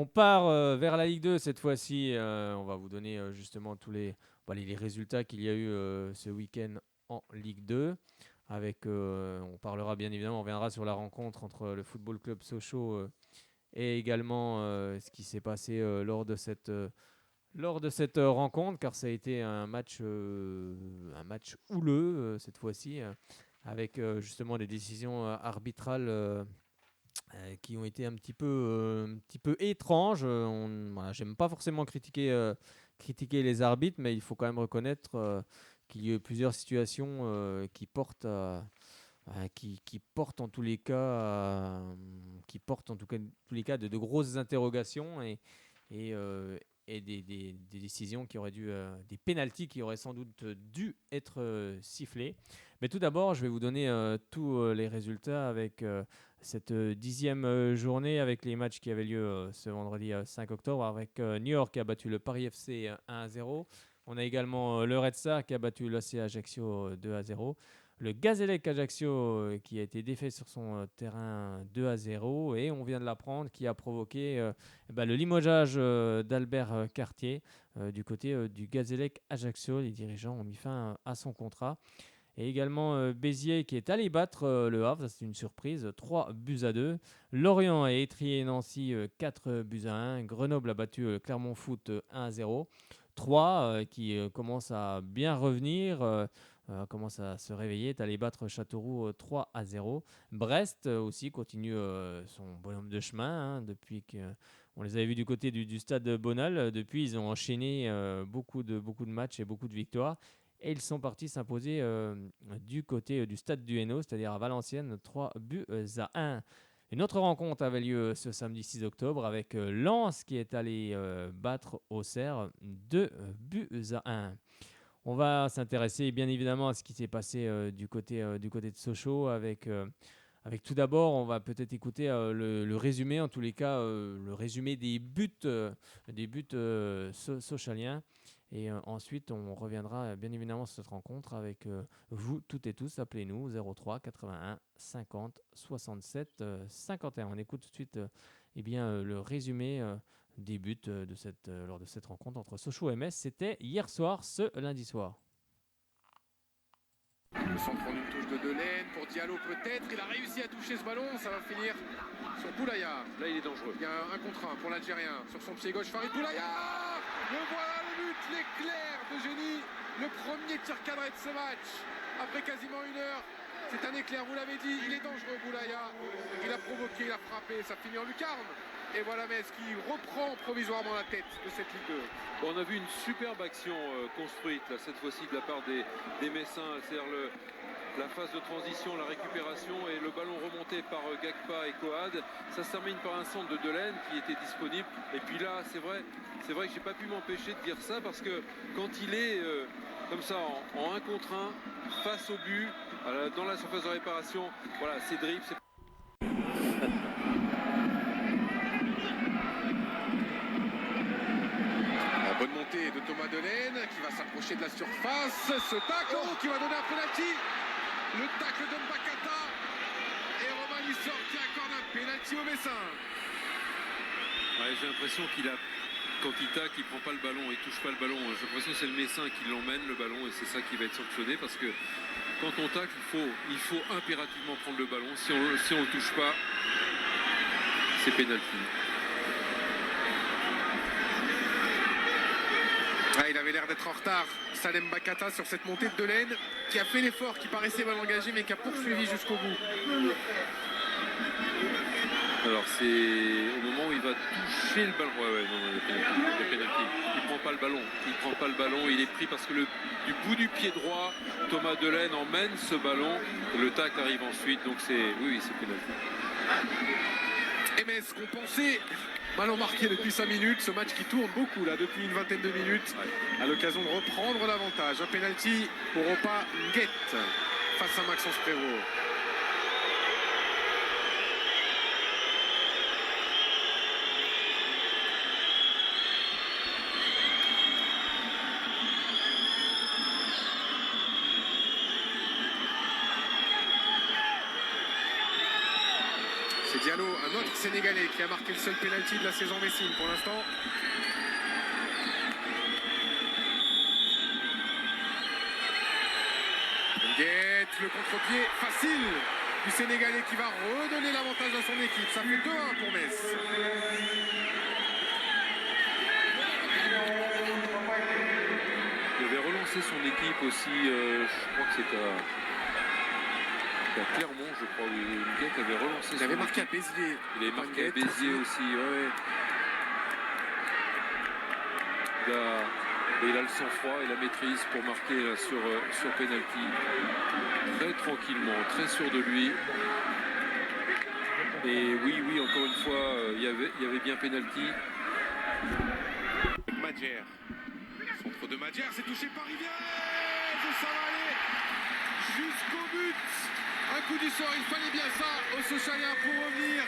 On part vers la Ligue 2 cette fois-ci. On va vous donner justement tous les résultats qu'il y a eu ce week-end en Ligue 2. On parlera bien évidemment, on reviendra sur la rencontre entre le Football Club Sochaux et également ce qui s'est passé lors de cette rencontre, car ça a été un match houleux cette fois-ci, avec justement des décisions arbitrales qui ont été un petit peu étranges. Voilà, j'aime pas forcément critiquer les arbitres, mais il faut quand même reconnaître qu'il y a eu plusieurs situations qui portent en tous les cas, tous les cas de grosses interrogations et des décisions qui auraient des pénaltys qui auraient sans doute dû être sifflés. Mais tout d'abord, je vais vous donner tous les résultats avec cette 10e journée, avec les matchs qui avaient lieu ce vendredi 5 octobre, avec New York qui a battu le Paris FC 1-0. On a également le Red Star qui a battu l'AC Ajaccio 2-0. Le Gazélec Ajaccio qui a été défait sur son terrain 2-0. Et on vient de l'apprendre, qui a provoqué le limogeage d'Albert Cartier du côté du Gazélec Ajaccio. Les dirigeants ont mis fin à son contrat. Et également Béziers qui est allé battre le Havre, ça c'est une surprise, 3-2. Lorient a étrié Nancy 4-1. Grenoble a battu Clermont Foot 1-0. Troyes qui commence à bien revenir, commence à se réveiller, est allé battre Châteauroux 3-0. Brest aussi continue son bonhomme de chemin, depuis qu'on les avait vus du côté du stade Bonal. Depuis, ils ont enchaîné beaucoup de matchs et beaucoup de victoires. Et ils sont partis s'imposer du côté du stade du Hainaut, c'est-à-dire à Valenciennes, 3-1. Une autre rencontre avait lieu ce samedi 6 octobre avec Lens qui est allé battre Auxerre 2-1. On va s'intéresser bien évidemment à ce qui s'est passé du côté de Sochaux avec tout d'abord, on va peut-être écouter le résumé, en tous les cas, le résumé des buts sochaliens. Et ensuite, on reviendra bien évidemment sur cette rencontre avec vous, toutes et tous. Appelez-nous 03 81 50 67 51. On écoute tout de suite le résumé des buts lors de cette rencontre entre Sochaux et Metz. C'était hier soir, ce lundi soir. Le centre en une touche de Delaine pour Diallo peut-être. Il a réussi à toucher ce ballon. Ça va finir sur Boulaya. Là, il est dangereux. Il y a un contre un pour l'Algérien. Sur son pied gauche, Farid Boulaya. Le voilà le but, l'éclair de génie. Le premier tir cadré de ce match. Après quasiment une heure. C'est un éclair, vous l'avez dit. Il est dangereux, Boulaya. Il a provoqué, il a frappé. Ça finit en lucarne. Et voilà Metz qui reprend provisoirement la tête de cette Ligue 2. Bon, on a vu une superbe action construite, là, cette fois-ci de la part des Messins, c'est-à-dire la phase de transition, la récupération et le ballon remonté par Gakpa et Coad. Ça se termine par un centre de Delaine qui était disponible. Et puis là, c'est vrai que j'ai pas pu m'empêcher de dire ça parce que quand il est comme ça en 1 contre 1 face au but, dans la surface de réparation, voilà, c'est dribble. Bonne montée de Thomas Delaine qui va s'approcher de la surface. Ce tacle qui va donner un penalty. Le tacle de Mbakata. Et Romain Lissor qui accorde un penalty au Messin. Ouais, j'ai l'impression quand il tacle, il prend pas le ballon, il touche pas le ballon. J'ai l'impression que c'est le Messin qui l'emmène le ballon et c'est ça qui va être sanctionné parce que quand on tacle, il faut impérativement prendre le ballon. Si on le touche pas, c'est penalty. Il avait l'air d'être en retard, Salem Bakata, sur cette montée de Delaine, qui a fait l'effort, qui paraissait mal engagé, mais qui a poursuivi jusqu'au bout. Alors c'est au moment où il va toucher le ballon. Ouais, non, il y a pénalty. Il prend pas le ballon, il est pris parce que du bout du pied droit, Thomas Delaine emmène ce ballon. Le tacle arrive ensuite, donc c'est pénalty. Et mais ce qu'on pensait, ballon marqué depuis 5 minutes, ce match qui tourne beaucoup là depuis une vingtaine de minutes, à l'occasion de reprendre l'avantage. Un penalty pour Opa Nguet face à Maxence Prévost. C'est Diallo, un autre sénégalais qui a marqué le seul pénalty de la saison Messine pour l'instant. Guette, le contre-pied facile du Sénégalais qui va redonner l'avantage à son équipe. Ça fait 2-1 pour Metz. Il avait relancé son équipe aussi, je crois que c'était à Clermont, je crois, où Nguette avait relancé Il son avait marqué à équipe. Béziers. Il avait marqué à Béziers aussi, ouais. Il a le sang-froid et la maîtrise pour marquer là, sur penalty. Très tranquillement, très sûr de lui. Et oui, encore une fois, il y avait bien penalty. Madjer. Centre de Madjer, c'est touché par Rivière. Et ça va aller jusqu'au but. Un coup du sort, il fallait bien ça au Sochalien pour revenir.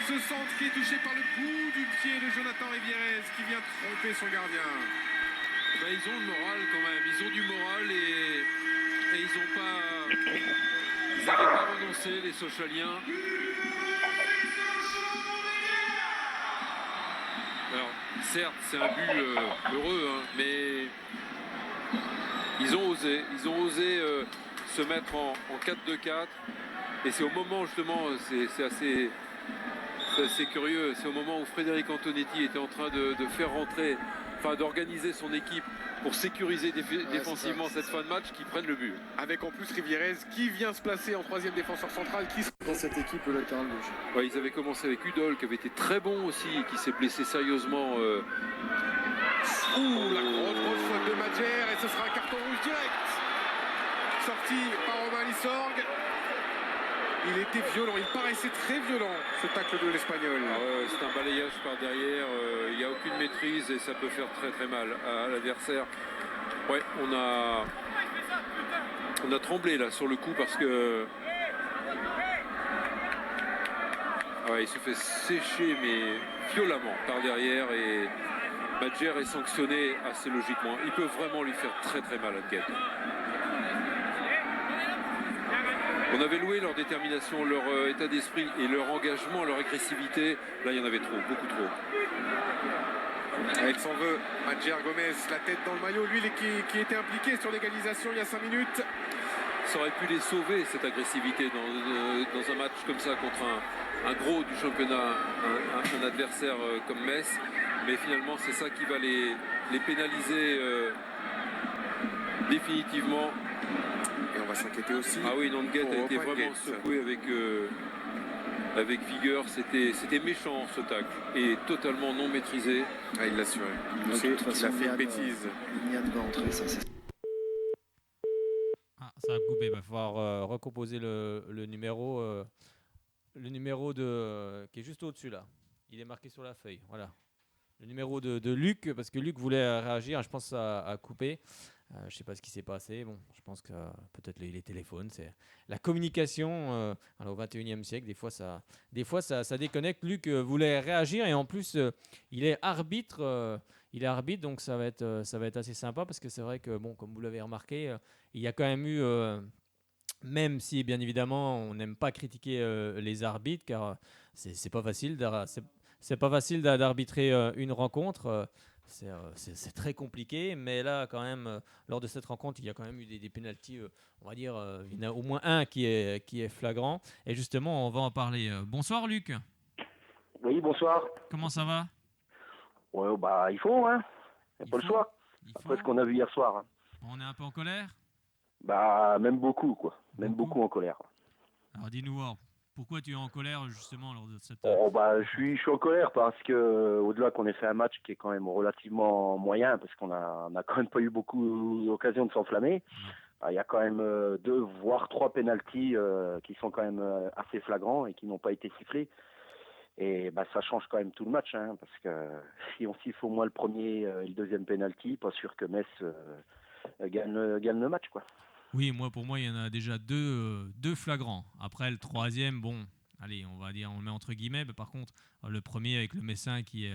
Ce centre qui est touché par le bout du pied de Jonathan Rivierez qui vient tromper son gardien. Ben, ils ont le moral quand même, ils ont du moral et ils n'avaient pas renoncé, les Sochaliens. Alors certes c'est un but heureux, hein, mais ils ont osé se mettre en 4-2-4 et c'est au moment justement, c'est assez curieux, c'est au moment où Frédéric Antonetti était en train de faire rentrer, enfin d'organiser son équipe pour sécuriser défensivement cette fin de match qui prennent le but. Avec en plus Rivierez qui vient se placer en troisième défenseur central qui dans cette équipe le latéral gauche. Ouais, ils avaient commencé avec Udol qui avait été très bon aussi, qui s'est blessé sérieusement. La grosse faute de Madjer et ce sera un carton rouge direct. Sorti par Romain Lissorg. Il était violent, il paraissait très violent ce tacle de l'Espagnol. Ah ouais, c'est un balayage par derrière, il n'y a aucune maîtrise et ça peut faire très mal à l'adversaire. Ouais, on a tremblé là sur le coup parce que il se fait sécher mais violemment par derrière et Madjer est sanctionné assez logiquement. Il peut vraiment lui faire très mal à Nguette. On avait loué leur détermination, leur état d'esprit et leur engagement, leur agressivité. Là, il y en avait trop, beaucoup trop. Il s'en veut. Madjer Gomez, la tête dans le maillot. Lui qui était impliqué sur l'égalisation il y a 5 minutes. Ça aurait pu les sauver, cette agressivité, dans un match comme ça contre un gros du championnat, un adversaire comme Metz. Mais finalement, c'est ça qui va les pénaliser définitivement. Et on va s'inquiéter aussi. Ah oui, Nguette a été vraiment secoué avec vigueur. C'était méchant ce tacle et totalement non maîtrisé. Ah, il l'a assuré. Il a fait une bêtise. Niad va entrer, ça c'est. Ah, ça a coupé. Il va falloir recomposer le numéro qui est juste au-dessus là. Il est marqué sur la feuille. Voilà. Le numéro de Luc, parce que Luc voulait réagir. Je pense que ça a coupé. Je ne sais pas ce qui s'est passé. Bon, je pense que peut-être les téléphones, c'est la communication au 21e siècle. Des fois, ça déconnecte. Luc voulait réagir et en plus, il est arbitre. Donc ça va être assez sympa parce que c'est vrai que, bon, comme vous l'avez remarqué, il y a quand même eu, même si bien évidemment on n'aime pas critiquer les arbitres car c'est pas facile d'arbitrer une rencontre. C'est très compliqué, mais là, quand même, lors de cette rencontre, il y a quand même eu des pénaltys, on va dire, il y en a au moins un qui est flagrant. Et justement, on va en parler. Bonsoir, Luc. Oui, bonsoir. Comment ça va ? Ouais, bah, il faut, hein. Il n'y a pas le choix. Après ce qu'on a vu hier soir. Hein. On est un peu en colère ? Bah, même beaucoup, quoi. Même beaucoup en colère. Alors, dis-nous, pourquoi tu es en colère, justement, lors de cette... Oh, bah, je suis en colère parce que, au-delà qu'on ait fait un match qui est quand même relativement moyen, parce qu'on a quand même pas eu beaucoup d'occasions de s'enflammer, il y a quand même 2, voire 3 pénaltys qui sont quand même assez flagrants et qui n'ont pas été sifflés. Et bah, ça change quand même tout le match, hein, parce que si on siffle au moins le premier et le deuxième pénalty, pas sûr que Metz gagne le match, quoi. Oui, pour moi, il y en a déjà deux flagrants. Après, le troisième, bon, allez, on va dire, on le met entre guillemets. Mais par contre, le premier avec le Messin qui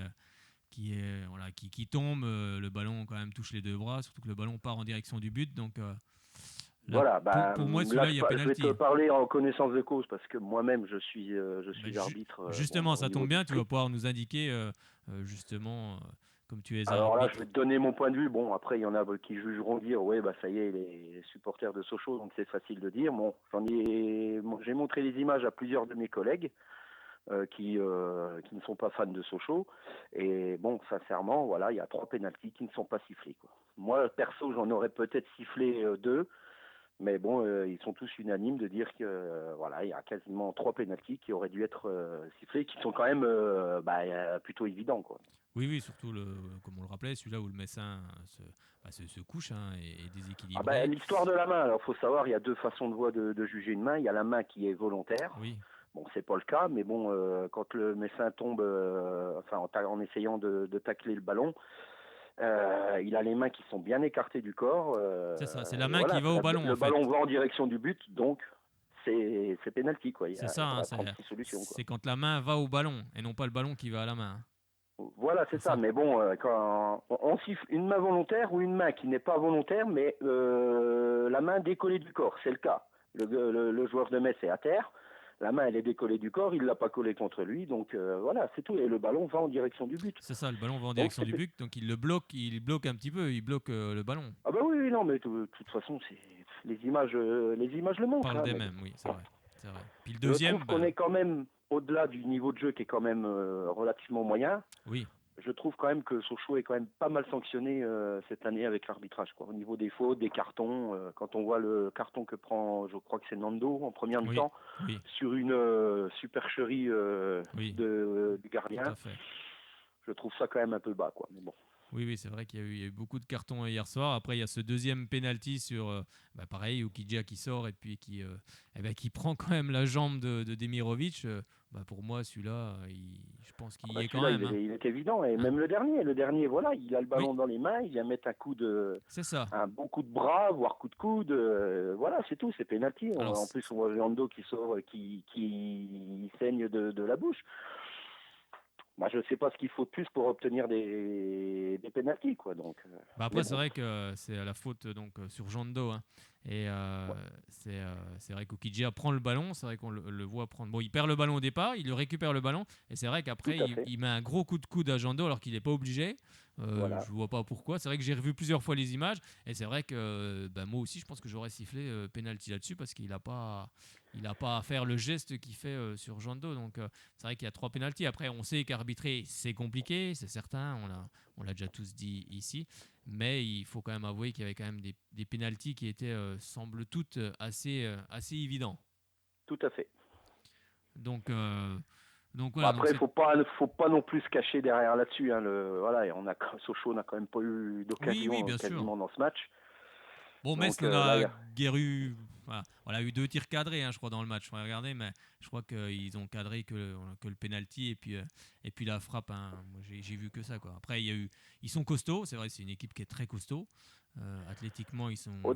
tombe, le ballon quand même touche les deux bras, surtout que le ballon part en direction du but. Donc, Voilà, Pour moi, là, celui-là, il y a je vais pénalty. te parler en connaissance de cause parce que moi-même, je suis Bah, arbitre. justement, Au ça niveau tombe bien, tu vas district. pouvoir nous indiquer, justement, comme tu es Alors là, je arbitre. vais te donner mon point de vue. Bon, après, il y en a qui jugeront dire, ouais, bah ça y est, les supporters de Sochaux, donc c'est facile de dire. Bon, j'ai montré les images à plusieurs de mes collègues qui ne sont pas fans de Sochaux. Et bon, sincèrement, voilà, il y a 3 pénaltys qui ne sont pas sifflés, quoi. Moi, perso, j'en aurais peut-être sifflé 2. Mais bon, ils sont tous unanimes de dire que voilà, il y a quasiment 3 pénaltys qui auraient dû être sifflés, qui sont quand même plutôt évidents, quoi. Oui, oui, surtout, comme on le rappelait, celui-là où le Messin se couche, hein, et est Ah bah, déséquilibré. l'histoire de la main, alors faut savoir, il y a 2 façons de juger une main. Il y a la main qui est volontaire. Oui, Bon, c'est pas le cas, mais bon, quand le Messin tombe, en essayant de tacler le ballon, il a les mains qui sont bien écartées du corps. c'est ça, c'est la Et main qui voilà, va au ballon, en le fait. ballon va en direction du but, donc c'est pénalty, quoi. Il y C'est a, ça, il y hein, a 36 solutions, quoi. c'est quand la main va au ballon et non pas le ballon qui va à la main, hein. Voilà, c'est ça. Mais bon, quand on siffle une main volontaire ou une main qui n'est pas volontaire, mais la main décollée du corps, c'est le cas. Le joueur de Metz est à terre, la main elle est décollée du corps, il l'a pas collée contre lui, donc voilà, c'est tout. Et le ballon va en direction du but. C'est ça, le ballon va en Donc direction du but, donc il bloque un petit peu, il bloque le ballon. ah bah oui, oui, non, mais de toute façon, les images le montrent. Parle Hein, des mais mêmes, oui, c'est vrai. C'est vrai. Puis le je deuxième, trouve qu'on est quand même au-delà du niveau de jeu qui est quand même relativement moyen. oui, Je trouve quand même que Sochaux est quand même pas mal sanctionné cette année avec l'arbitrage, quoi. Au niveau des fautes, des cartons, quand on voit le carton que prend, je crois que c'est Nando en première oui, mi-temps, oui, sur une supercherie oui, du tout gardien, à fait. je trouve ça quand même un peu bas, quoi. Mais bon. Oui, oui, c'est vrai qu'il y a eu beaucoup de cartons hier soir. Après, il y a ce deuxième penalty sur, pareil, Ukidja qui sort et puis qui prend quand même la jambe de Demirovic. Pour moi, celui-là, je pense qu'il y est quand Celui-là, même, hein. il est évident. Et Hein. même le dernier, voilà, il a le ballon Oui, dans les mains, il vient mettre c'est ça. un bon coup de bras, voire coup de coude, voilà, c'est tout, c'est pénalty. Alors, En plus, on voit Leandro qui sort, qui saigne de la bouche. Bah, je sais pas ce qu'il faut de plus pour obtenir des pénaltys, quoi. Donc, après, mais c'est bon. vrai que c'est à la faute donc sur Jando, hein. Et Ouais. c'est vrai qu'Okidja prend le ballon. C'est vrai qu'on le voit prendre. Bon, il perd le ballon au départ, il le récupère le ballon. Et c'est vrai Tout qu'après, à fait. il met un gros coup de coude à Jando alors qu'il n'est pas obligé. Voilà. Je vois pas pourquoi. C'est vrai que j'ai revu plusieurs fois les images. Et c'est vrai que moi aussi, je pense que j'aurais sifflé penalty là-dessus parce qu'il n'a pas à faire le geste qu'il fait sur Jando. Donc c'est vrai qu'il y a 3 pénaltys. Après, on sait qu'arbitrer, c'est compliqué, c'est certain. On l'a déjà tous dit ici. Mais il faut quand même avouer qu'il y avait quand même des pénaltys qui étaient, semble toutes, assez évidents. Tout à fait. Donc Bah, voilà. Donc après, faut pas non plus se cacher derrière là-dessus, hein. Voilà, et Sochaux n'a quand même pas eu oui, d'occasion oui, bien sûr. quasiment dans ce match. Bon, Metz Donc n'en là, a guère eu. Voilà. On a eu 2 tirs cadrés, hein, je crois, dans le match. Je vais regarder, mais je crois qu'ils ont cadré que le penalty et puis la frappe, hein. Moi, j'ai vu que ça, quoi. Après, ils sont costauds. C'est vrai, c'est une équipe qui est très costaud. Athlétiquement, ils sont vraiment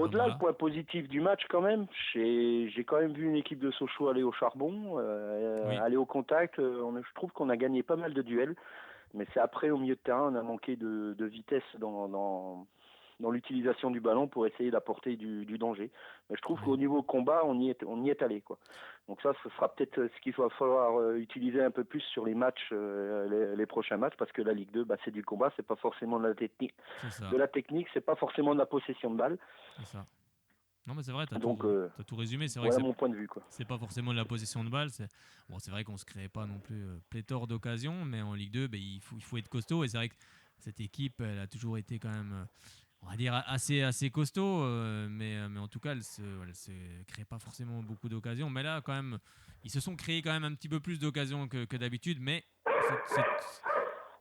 au-delà, le là. point positif du match quand même, j'ai quand même vu une équipe de Sochaux aller au charbon, Oui, aller au contact. Je trouve qu'on a gagné pas mal de duels, mais c'est après au milieu de terrain, on a manqué de vitesse dans l'utilisation du ballon pour essayer d'apporter du danger. Mais je trouve oui. qu'au niveau combat, on y est allé, quoi. Donc ça, ce sera peut-être ce qu'il va falloir utiliser un peu plus sur les matchs, les prochains matchs, parce que la Ligue 2, c'est du combat, c'est pas forcément de la technique. C'est ça. De la technique, c'est pas forcément de la possession de balle. C'est ça. Non, mais c'est vrai, Donc t'as tout résumé. C'est vrai que voilà mon point de vue, quoi. c'est pas forcément de la possession de balle. C'est vrai qu'on se crée pas non plus pléthore d'occasions, mais en Ligue 2, il faut être costaud. Et c'est vrai que cette équipe, elle a toujours été quand même, on va dire, assez costaud. Mais en tout cas, elle se crée pas forcément beaucoup d'occasions. Mais là, quand même, ils se sont créés quand même un petit peu plus d'occasions que d'habitude. Mais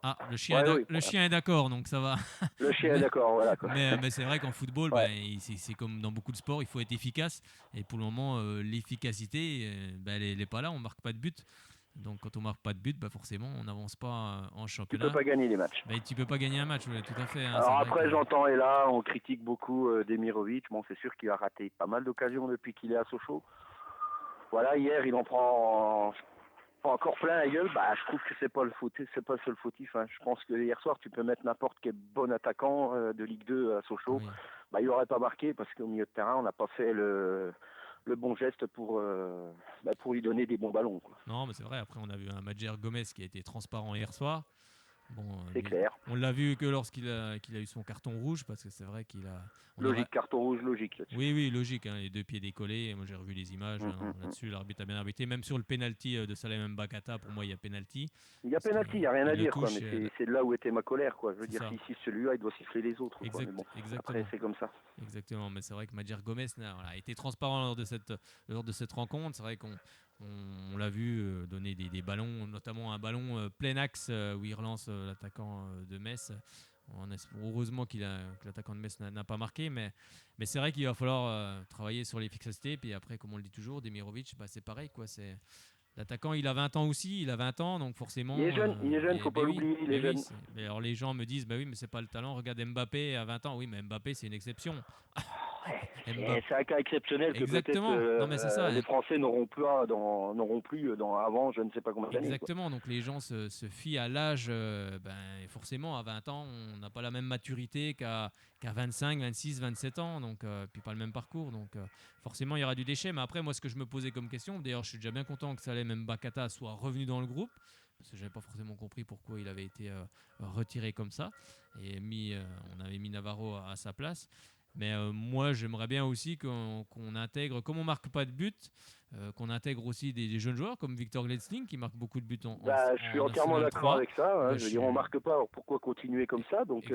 ah, le chien, Ouais, oui. le chien est d'accord, donc ça va. Le chien est Mais, d'accord, voilà, quoi. mais c'est vrai qu'en football, Ouais. c'est comme dans beaucoup de sports, il faut être efficace. Et pour le moment, l'efficacité, elle n'est pas là, on marque pas de but. Donc quand on marque pas de but, forcément, on n'avance pas en Tu peux championnat. pas gagner les matchs. Tu peux pas gagner un match, ouais, tout à fait, hein, c'est Alors vrai après, que... j'entends, et là, on critique beaucoup Demirovic. Bon, c'est sûr qu'il a raté pas mal d'occasions depuis qu'il est à Sochaux. Voilà, hier, il en prend pas encore plein la gueule, je trouve que c'est pas le seul fautif. Hein. Je pense que hier soir, tu peux mettre n'importe quel bon attaquant de Ligue 2 à Sochaux. Oui. Il aurait pas marqué parce qu'au milieu de terrain, on n'a pas fait le bon geste pour lui donner des bons ballons. Quoi. Non, mais c'est vrai. Après, on a vu un Madjer Gomez qui a été transparent hier soir. Bon, C'est clair. on l'a vu que lorsqu'il a eu son carton rouge, parce que c'est vrai qu'il a. Logique, carton rouge, logique. Là-dessus. Oui, logique. Hein, les deux pieds décollés. Moi, j'ai revu les images là-dessus. L'arbitre a bien arbitré. Même sur le penalty de Salem Mbakata, pour moi, il y a penalty. Il y a penalty, il n'y a rien à dire. Quoi, touche, mais c'est là où était ma colère. Quoi. Je veux dire, ça. si celui-là, il doit siffler les autres. Quoi, mais bon, Exactement. après, c'est comme ça. Exactement. Mais c'est vrai que Madjer Gomez a été transparent lors de cette rencontre. C'est vrai qu'on l'a vu donner des ballons, notamment un ballon plein axe où il relance l'attaquant de Metz. Heureusement que l'attaquant de Metz n'a pas marqué, mais c'est vrai qu'il va falloir travailler sur l'efficacité. Puis après, comme on le dit toujours, Demirovic, c'est pareil. Quoi, l'attaquant, il a 20 ans aussi, donc forcément... Il est jeune, il ne faut pas l'oublier, il est jeune. Mais alors les gens me disent, oui, mais c'est pas le talent, regarde Mbappé à 20 ans. Oui, mais Mbappé, c'est une exception. C'est un cas exceptionnel que peut-être les Français n'auront plus avant je ne sais pas combien d'années. Exactement, donc les gens se fient à l'âge. Forcément, à 20 ans, on n'a pas la même maturité qu'à 25, 26, 27 ans, donc, puis pas le même parcours. Donc forcément, il y aura du déchet. Mais après, moi, ce que je me posais comme question, d'ailleurs, je suis déjà bien content que Salem Mbakata soit revenu dans le groupe, parce que je n'avais pas forcément compris pourquoi il avait été retiré comme ça. Et on avait mis Navarro à sa place. Mais moi, j'aimerais bien aussi qu'on intègre, comme on ne marque pas de but, qu'on intègre aussi des jeunes joueurs comme Victor Gledsling qui marque beaucoup de buts je suis entièrement d'accord avec ça. Hein. Je veux dire, on ne marque pas, alors pourquoi continuer comme ça? Donc,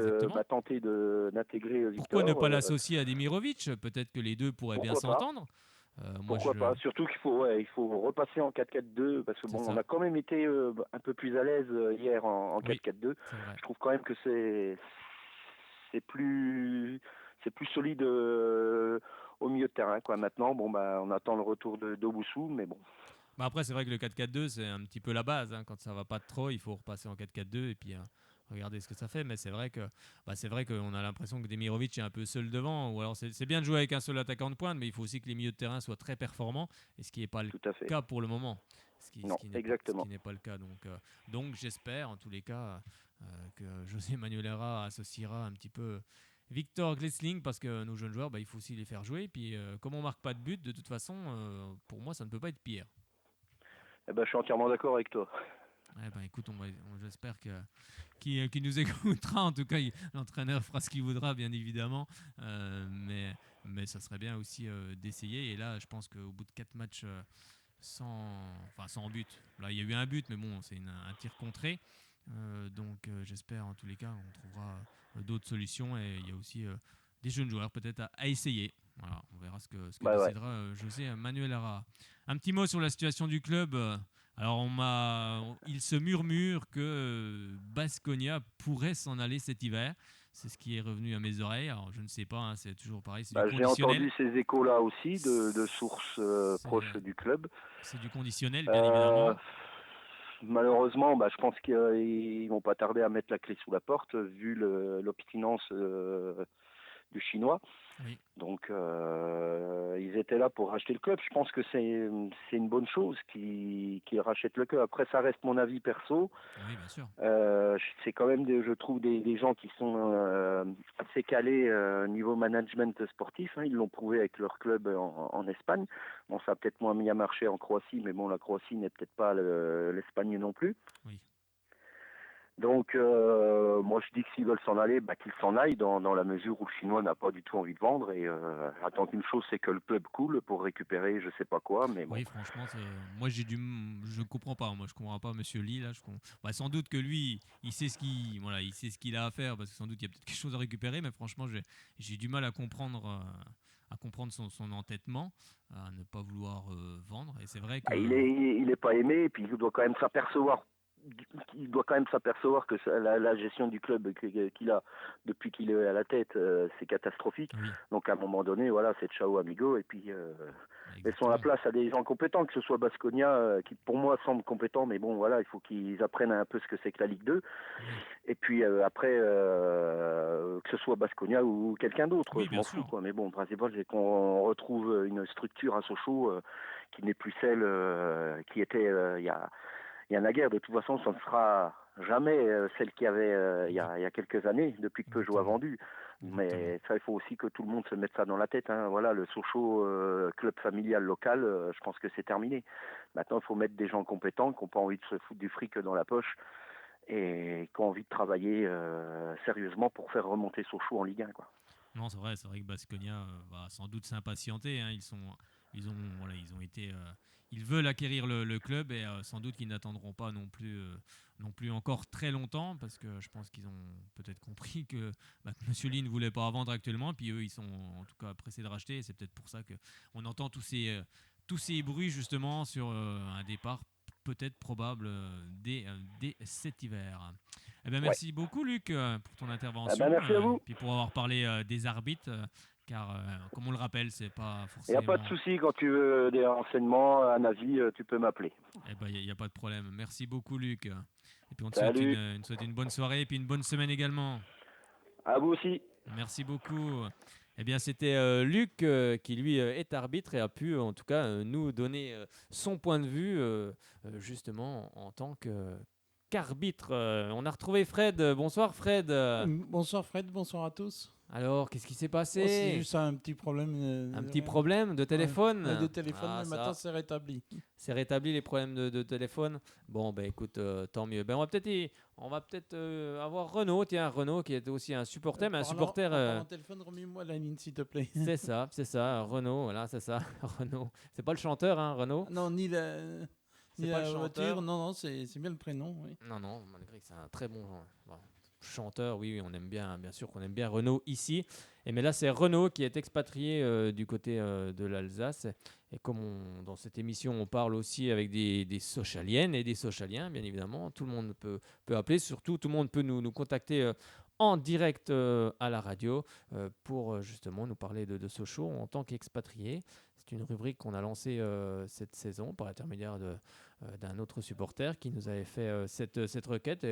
tenter d'intégrer Victor. Pourquoi ne pas l'associer à Demirovic? Peut-être que les deux pourraient bien s'entendre. Pourquoi pas? Surtout qu'il faut repasser en 4-4-2 parce que on a quand même été un peu plus à l'aise hier en 4-4-2. Je trouve quand même que c'est plus solide au milieu de terrain. Quoi. Maintenant, on attend le retour d'Oboussou, mais bon. Après, c'est vrai que le 4-4-2, c'est un petit peu la base. Hein. Quand ça va pas trop, il faut repasser en 4-4-2 et puis regarder ce que ça fait. Mais c'est vrai qu'on a l'impression que Demirovic est un peu seul devant. Ou alors c'est bien de jouer avec un seul attaquant de pointe, mais il faut aussi que les milieux de terrain soient très performants, et ce qui n'est pas le cas pour le moment. Ce qui n'est pas le cas. Donc j'espère, en tous les cas, que José Manuel Herrera associera un petit peu Victor Gledsling, parce que nos jeunes joueurs, il faut aussi les faire jouer. Puis comme on marque pas de but, de toute façon, pour moi, ça ne peut pas être pire. Je suis entièrement d'accord avec toi. Écoute, j'espère qu'il nous écoutera. En tout cas, l'entraîneur fera ce qu'il voudra, bien évidemment. Mais ça serait bien aussi d'essayer. Et là, je pense qu'au bout de 4 matchs sans but, là, il y a eu un but, mais bon, c'est un tir contré. Donc j'espère en tous les cas qu'on trouvera d'autres solutions, et il y a aussi des jeunes joueurs peut-être à essayer. Voilà, on verra ce que décidera José Manuel Herrera. Un petit mot sur la situation du club. Alors il se murmure que Baskonia pourrait s'en aller cet hiver. C'est ce qui est revenu à mes oreilles. Alors je ne sais pas, c'est toujours pareil. C'est du conditionnel. J'ai entendu ces échos-là aussi de sources proches du club. C'est du conditionnel, bien évidemment. Malheureusement, je pense qu'ils vont pas tarder à mettre la clé sous la porte vu l'obstinence du Chinois. Oui. Donc ils étaient là pour racheter le club. Je pense que c'est une bonne chose qu'ils rachètent le club. Après, ça reste mon avis perso. Oui, bien sûr. C'est quand même je trouve des gens qui sont assez calés niveau management sportif. Hein. Ils l'ont prouvé avec leur club en Espagne. Bon, ça a peut-être moins mis à marcher en Croatie, mais bon, la Croatie n'est peut-être pas l'Espagne non plus. Oui. Donc, moi, je dis que s'ils veulent s'en aller, qu'ils s'en aillent dans la mesure où le Chinois n'a pas du tout envie de vendre. Et attends qu'une chose, c'est que le club coule pour récupérer je sais pas quoi. Mais bon. Oui, franchement, moi, je comprends pas. Moi, je comprends pas Monsieur Lee. Là, sans doute que lui, il sait ce qu'il a à faire, parce que sans doute il y a peut-être quelque chose à récupérer. Mais franchement, j'ai du mal à comprendre son entêtement, à ne pas vouloir vendre. Et c'est vrai que il est pas aimé, et puis il doit quand même s'apercevoir. Il doit quand même s'apercevoir que la gestion du club qu'il a depuis qu'il est à la tête, c'est catastrophique. Oui. Donc à un moment donné, voilà, c'est ciao amigo, et puis laissons la place à des gens compétents, que ce soit Baskonia, qui pour moi semble compétent, mais bon voilà, il faut qu'ils apprennent un peu ce que c'est que la Ligue 2. Oui. Et puis après, que ce soit Baskonia ou quelqu'un d'autre, oui, je m'en fous, quoi. Mais bon, le principal c'est qu'on retrouve une structure à Sochaux qui n'est plus celle qui était il y a il y a naguère. De toute façon, ça ne sera jamais celle qu'il y avait il y a quelques années, depuis que Peugeot a vendu. Mais ça, il faut aussi que tout le monde se mette ça dans la tête. Hein. Voilà, le Sochaux club familial local, je pense que c'est terminé. Maintenant, il faut mettre des gens compétents qui n'ont pas envie de se foutre du fric dans la poche et qui ont envie de travailler sérieusement pour faire remonter Sochaux en Ligue 1, quoi. Non, c'est vrai que Baskonia va sans doute s'impatienter. Hein. Ils ont été, ils veulent acquérir le club et sans doute qu'ils n'attendront pas non plus encore très longtemps parce que je pense qu'ils ont peut-être compris que Monsieur Lee ne voulait pas vendre actuellement. Puis eux, ils sont en tout cas pressés de racheter. Et c'est peut-être pour ça qu'on entend tous ces bruits justement sur un départ peut-être probable dès cet hiver. Eh ben, merci beaucoup Luc pour ton intervention. Merci à vous. Puis pour avoir parlé des arbitres, car comme on le rappelle, c'est pas Il n'y forcément... a pas de souci, quand tu veux des renseignements, un avis, tu peux m'appeler. Eh ben, il n'y a pas de problème. Merci beaucoup Luc. Et puis on te souhaite une bonne soirée et puis une bonne semaine également. À vous aussi. Merci beaucoup. Eh bien, c'était Luc qui, lui, est arbitre et a pu, en tout cas, nous donner son point de vue, justement, en tant qu'arbitre. On a retrouvé Fred. Bonsoir, Fred. Bonsoir Fred, bonsoir à tous. Alors, qu'est-ce qui s'est passé? C'est juste un petit problème. Un petit problème de téléphone? De téléphone, mais ça maintenant c'est rétabli. C'est rétabli les problèmes de téléphone. Bon, ben écoute, tant mieux. Ben, on va peut-être avoir Renaud. Tiens, Renaud qui est aussi un supporter, mais un supporter. Mon téléphone, remets-moi la ligne s'il te plaît. C'est ça. Renaud, voilà, c'est ça. Renaud. C'est pas le chanteur, hein, Renaud? Non, ni la chanteur. voiture. Non, c'est bien le prénom. Oui. Non, malgré que c'est un très bon chanteur. Oui, on aime bien sûr qu'on aime bien Renaud ici. Mais là, c'est Renaud qui est expatrié du côté de l'Alsace. Et comme dans cette émission, on parle aussi avec des Sochaliennes et des Sochaliens, bien évidemment. Tout le monde peut appeler. Surtout, tout le monde peut nous contacter en direct à la radio pour justement nous parler de Sochaux en tant qu'expatrié. C'est une rubrique qu'on a lancée cette saison par l'intermédiaire d'un autre supporter qui nous avait fait cette requête,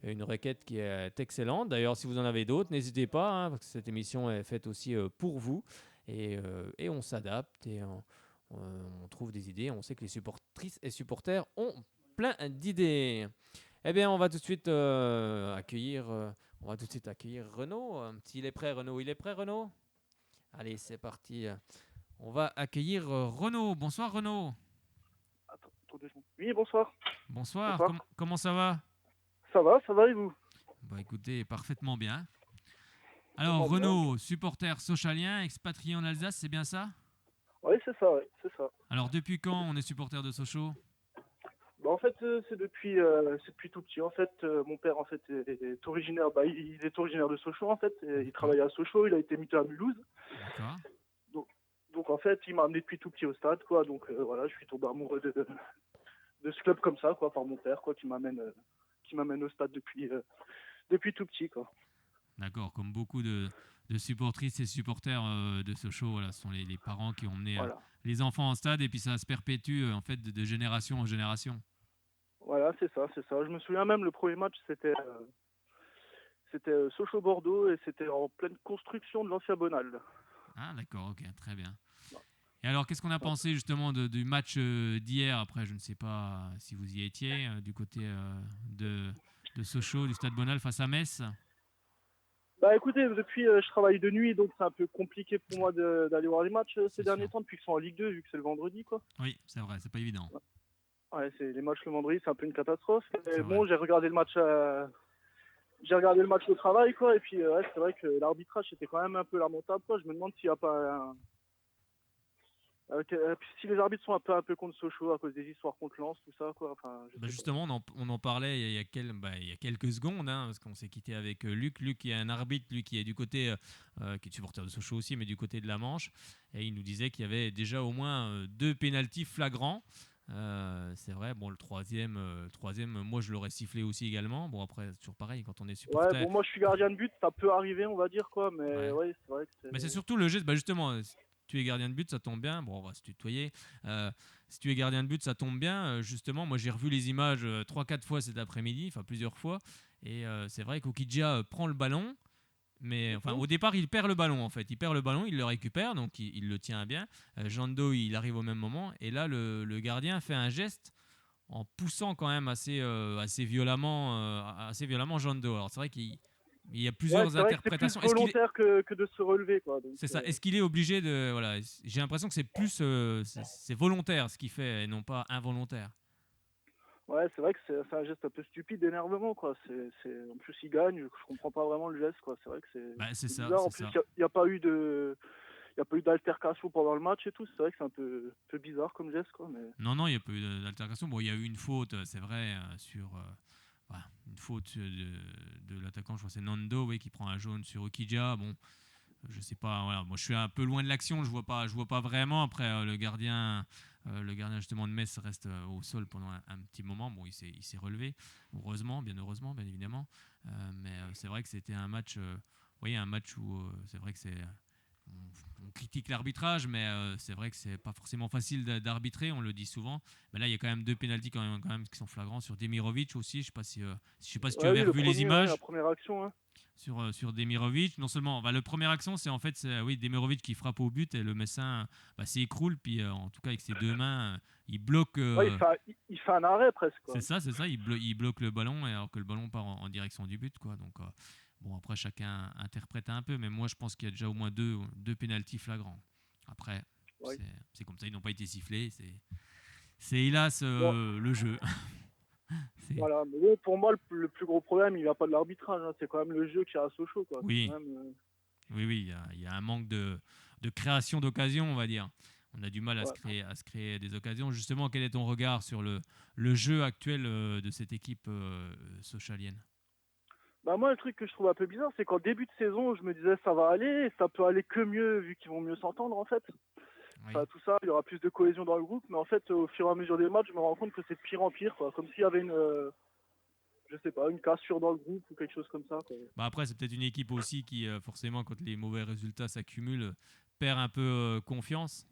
une requête qui est excellente. D'ailleurs, si vous en avez d'autres, n'hésitez pas, hein, parce que cette émission est faite aussi pour vous, et on s'adapte, et on trouve des idées. On sait que les supportrices et supporters ont plein d'idées. Eh bien, on va tout de suite accueillir Renaud. S'il est prêt, Renaud. Il est prêt, Renaud? Allez, c'est parti. On va accueillir Renaud. Bonsoir, Renaud. Oui, bonsoir. Bonsoir. Comment ça va? Ça va et vous? Bah écoutez, parfaitement bien. Alors Renaud, supporter sochalien, expatrié en Alsace, c'est bien ça? Oui, c'est ça. Alors depuis quand on est supporter de Sochaux? Bah, en fait, c'est depuis tout petit. En fait, mon père en fait est originaire. Il est originaire de Sochaux en fait. Il travaillait à Sochaux. Il a été muté à Mulhouse. D'accord. Donc en fait, il m'a amené depuis tout petit au stade, quoi. Donc voilà, je suis tombé amoureux de ce club comme ça, quoi, par mon père, quoi, qui m'amène au stade depuis tout petit, quoi. D'accord, comme beaucoup de supportrices et supporters de Sochaux, voilà, ce sont les parents qui ont emmené les enfants en stade et puis ça se perpétue en fait de génération en génération. Voilà, c'est ça. Je me souviens même, le premier match, c'était Sochaux-Bordeaux et c'était en pleine construction de l'ancien Bonal. Ah d'accord, ok, très bien. Et alors, qu'est-ce qu'on a pensé justement du match d'hier? Après, je ne sais pas si vous y étiez, du côté de Sochaux, du Stade Bonal face à Metz. Bah écoutez, depuis je travaille de nuit, donc c'est un peu compliqué pour moi d'aller voir les matchs ces derniers temps, depuis qu'ils sont en Ligue 2, vu que c'est le vendredi, quoi. Oui, c'est vrai, c'est pas évident. Ouais, les matchs le vendredi, c'est un peu une catastrophe. Mais bon, j'ai regardé le match au travail, quoi, et puis c'est vrai que l'arbitrage c'était quand même un peu lamentable, quoi. Je me demande s'il n'y a pas si les arbitres sont un peu contre Sochaux à cause des histoires contre Lens, tout ça, quoi. Enfin, justement, on en parlait il y a quelques secondes, hein, parce qu'on s'est quitté avec Luc. Luc qui est un arbitre, lui qui est du côté, qui est supporter de Sochaux aussi, mais du côté de la Manche. Et il nous disait qu'il y avait déjà au moins 2 pénaltys flagrants. C'est vrai, bon, le troisième, moi je l'aurais sifflé aussi également. Bon, après, c'est toujours pareil quand on est supporter. Ouais, bon, moi je suis gardien de but, ça peut arriver, on va dire, quoi, mais ouais c'est vrai que mais c'est surtout le geste, justement. Si tu es gardien de but, ça tombe bien. Bon, on va se tutoyer. Si tu es gardien de but, ça tombe bien. Justement, moi, j'ai revu les images 3-4 fois cet après-midi, enfin plusieurs fois. Et c'est vrai qu'Okidja prend le ballon. Mais enfin, au départ, il perd le ballon, en fait. Il perd le ballon, il le récupère, donc il le tient bien. Jando, il arrive au même moment. Et là, le gardien fait un geste en poussant quand même assez violemment John Doe. Alors c'est vrai qu'il y a Ouais, plusieurs c'est vrai que c'est plus interprétations. Est-ce qu'il est- volontaire que de se relever, quoi. Donc, C'est ça. Est-ce qu'il est obligé de voilà, j'ai l'impression que c'est plus c'est volontaire ce qu'il fait et non pas involontaire. ouais, c'est vrai que c'est un geste un peu stupide d'énervement, quoi. En plus, il gagne, je comprends pas vraiment le geste, quoi. C'est vrai que Bah, c'est c'est ça, bizarre. En c'est plus, ça. il y a pas eu d'altercation pendant le match et tout. C'est vrai que c'est un peu bizarre comme geste, quoi. Mais Non, il n'y a pas eu d'altercation. Bon, il y a eu une faute, c'est vrai, sur voilà, une faute de l'attaquant, je crois que c'est Nando, oui, qui prend un jaune sur Okidja. Bon, je sais pas, voilà, moi je suis un peu loin de l'action, je vois pas vraiment. Après, le gardien justement de Metz reste au sol pendant un petit moment. Bon, il s'est relevé, bien heureusement, bien évidemment. Mais c'est vrai que c'était un match, vous voyez, un match où c'est vrai que on critique l'arbitrage, mais c'est vrai que c'est pas forcément facile d'arbitrer, on le dit souvent. Mais là, il y a quand même deux pénaltys quand même qui sont flagrants sur Demirovic aussi. Je sais pas si tu ouais, avais oui, le revu les premier, ouais, la images première action, hein. sur Demirovic. Non seulement, le première action, c'est oui, Demirovic qui frappe au but et le Messin s'écroule, puis en tout cas avec ses deux mains, il bloque. Ouais, il fait un arrêt presque, quoi. C'est ça, il bloque le ballon alors que le ballon part en direction du but, quoi. Donc bon, après chacun interprète un peu, mais moi je pense qu'il y a déjà au moins deux pénaltys flagrants. Après, Ouais. c'est comme ça, ils n'ont pas été sifflés. C'est hélas Bon, le jeu. C'est- voilà. Mais bon, pour moi, le plus gros problème, il vient pas de l'arbitrage, hein. C'est quand même le jeu qui est à Sochaux, quoi. C'est Oui, quand même, oui, il y a un manque de création d'occasion, on va dire. On a du mal ouais. à se créer des occasions. Justement, quel est ton regard sur le jeu actuel de cette équipe sochalienne? Bah moi, le truc que je trouve un peu bizarre, c'est qu'en début de saison, je me disais ça va aller, et ça peut aller que mieux vu qu'ils vont mieux s'entendre en fait. Oui. Enfin, tout ça, il y aura plus de cohésion dans le groupe, mais en fait, au fur et à mesure des matchs, je me rends compte que c'est de pire en pire, quoi. Comme s'il y avait je sais pas, une cassure dans le groupe ou quelque chose comme ça, quoi. Bah après, c'est peut-être une équipe aussi qui, forcément, quand les mauvais résultats s'accumulent, perd un peu confiance,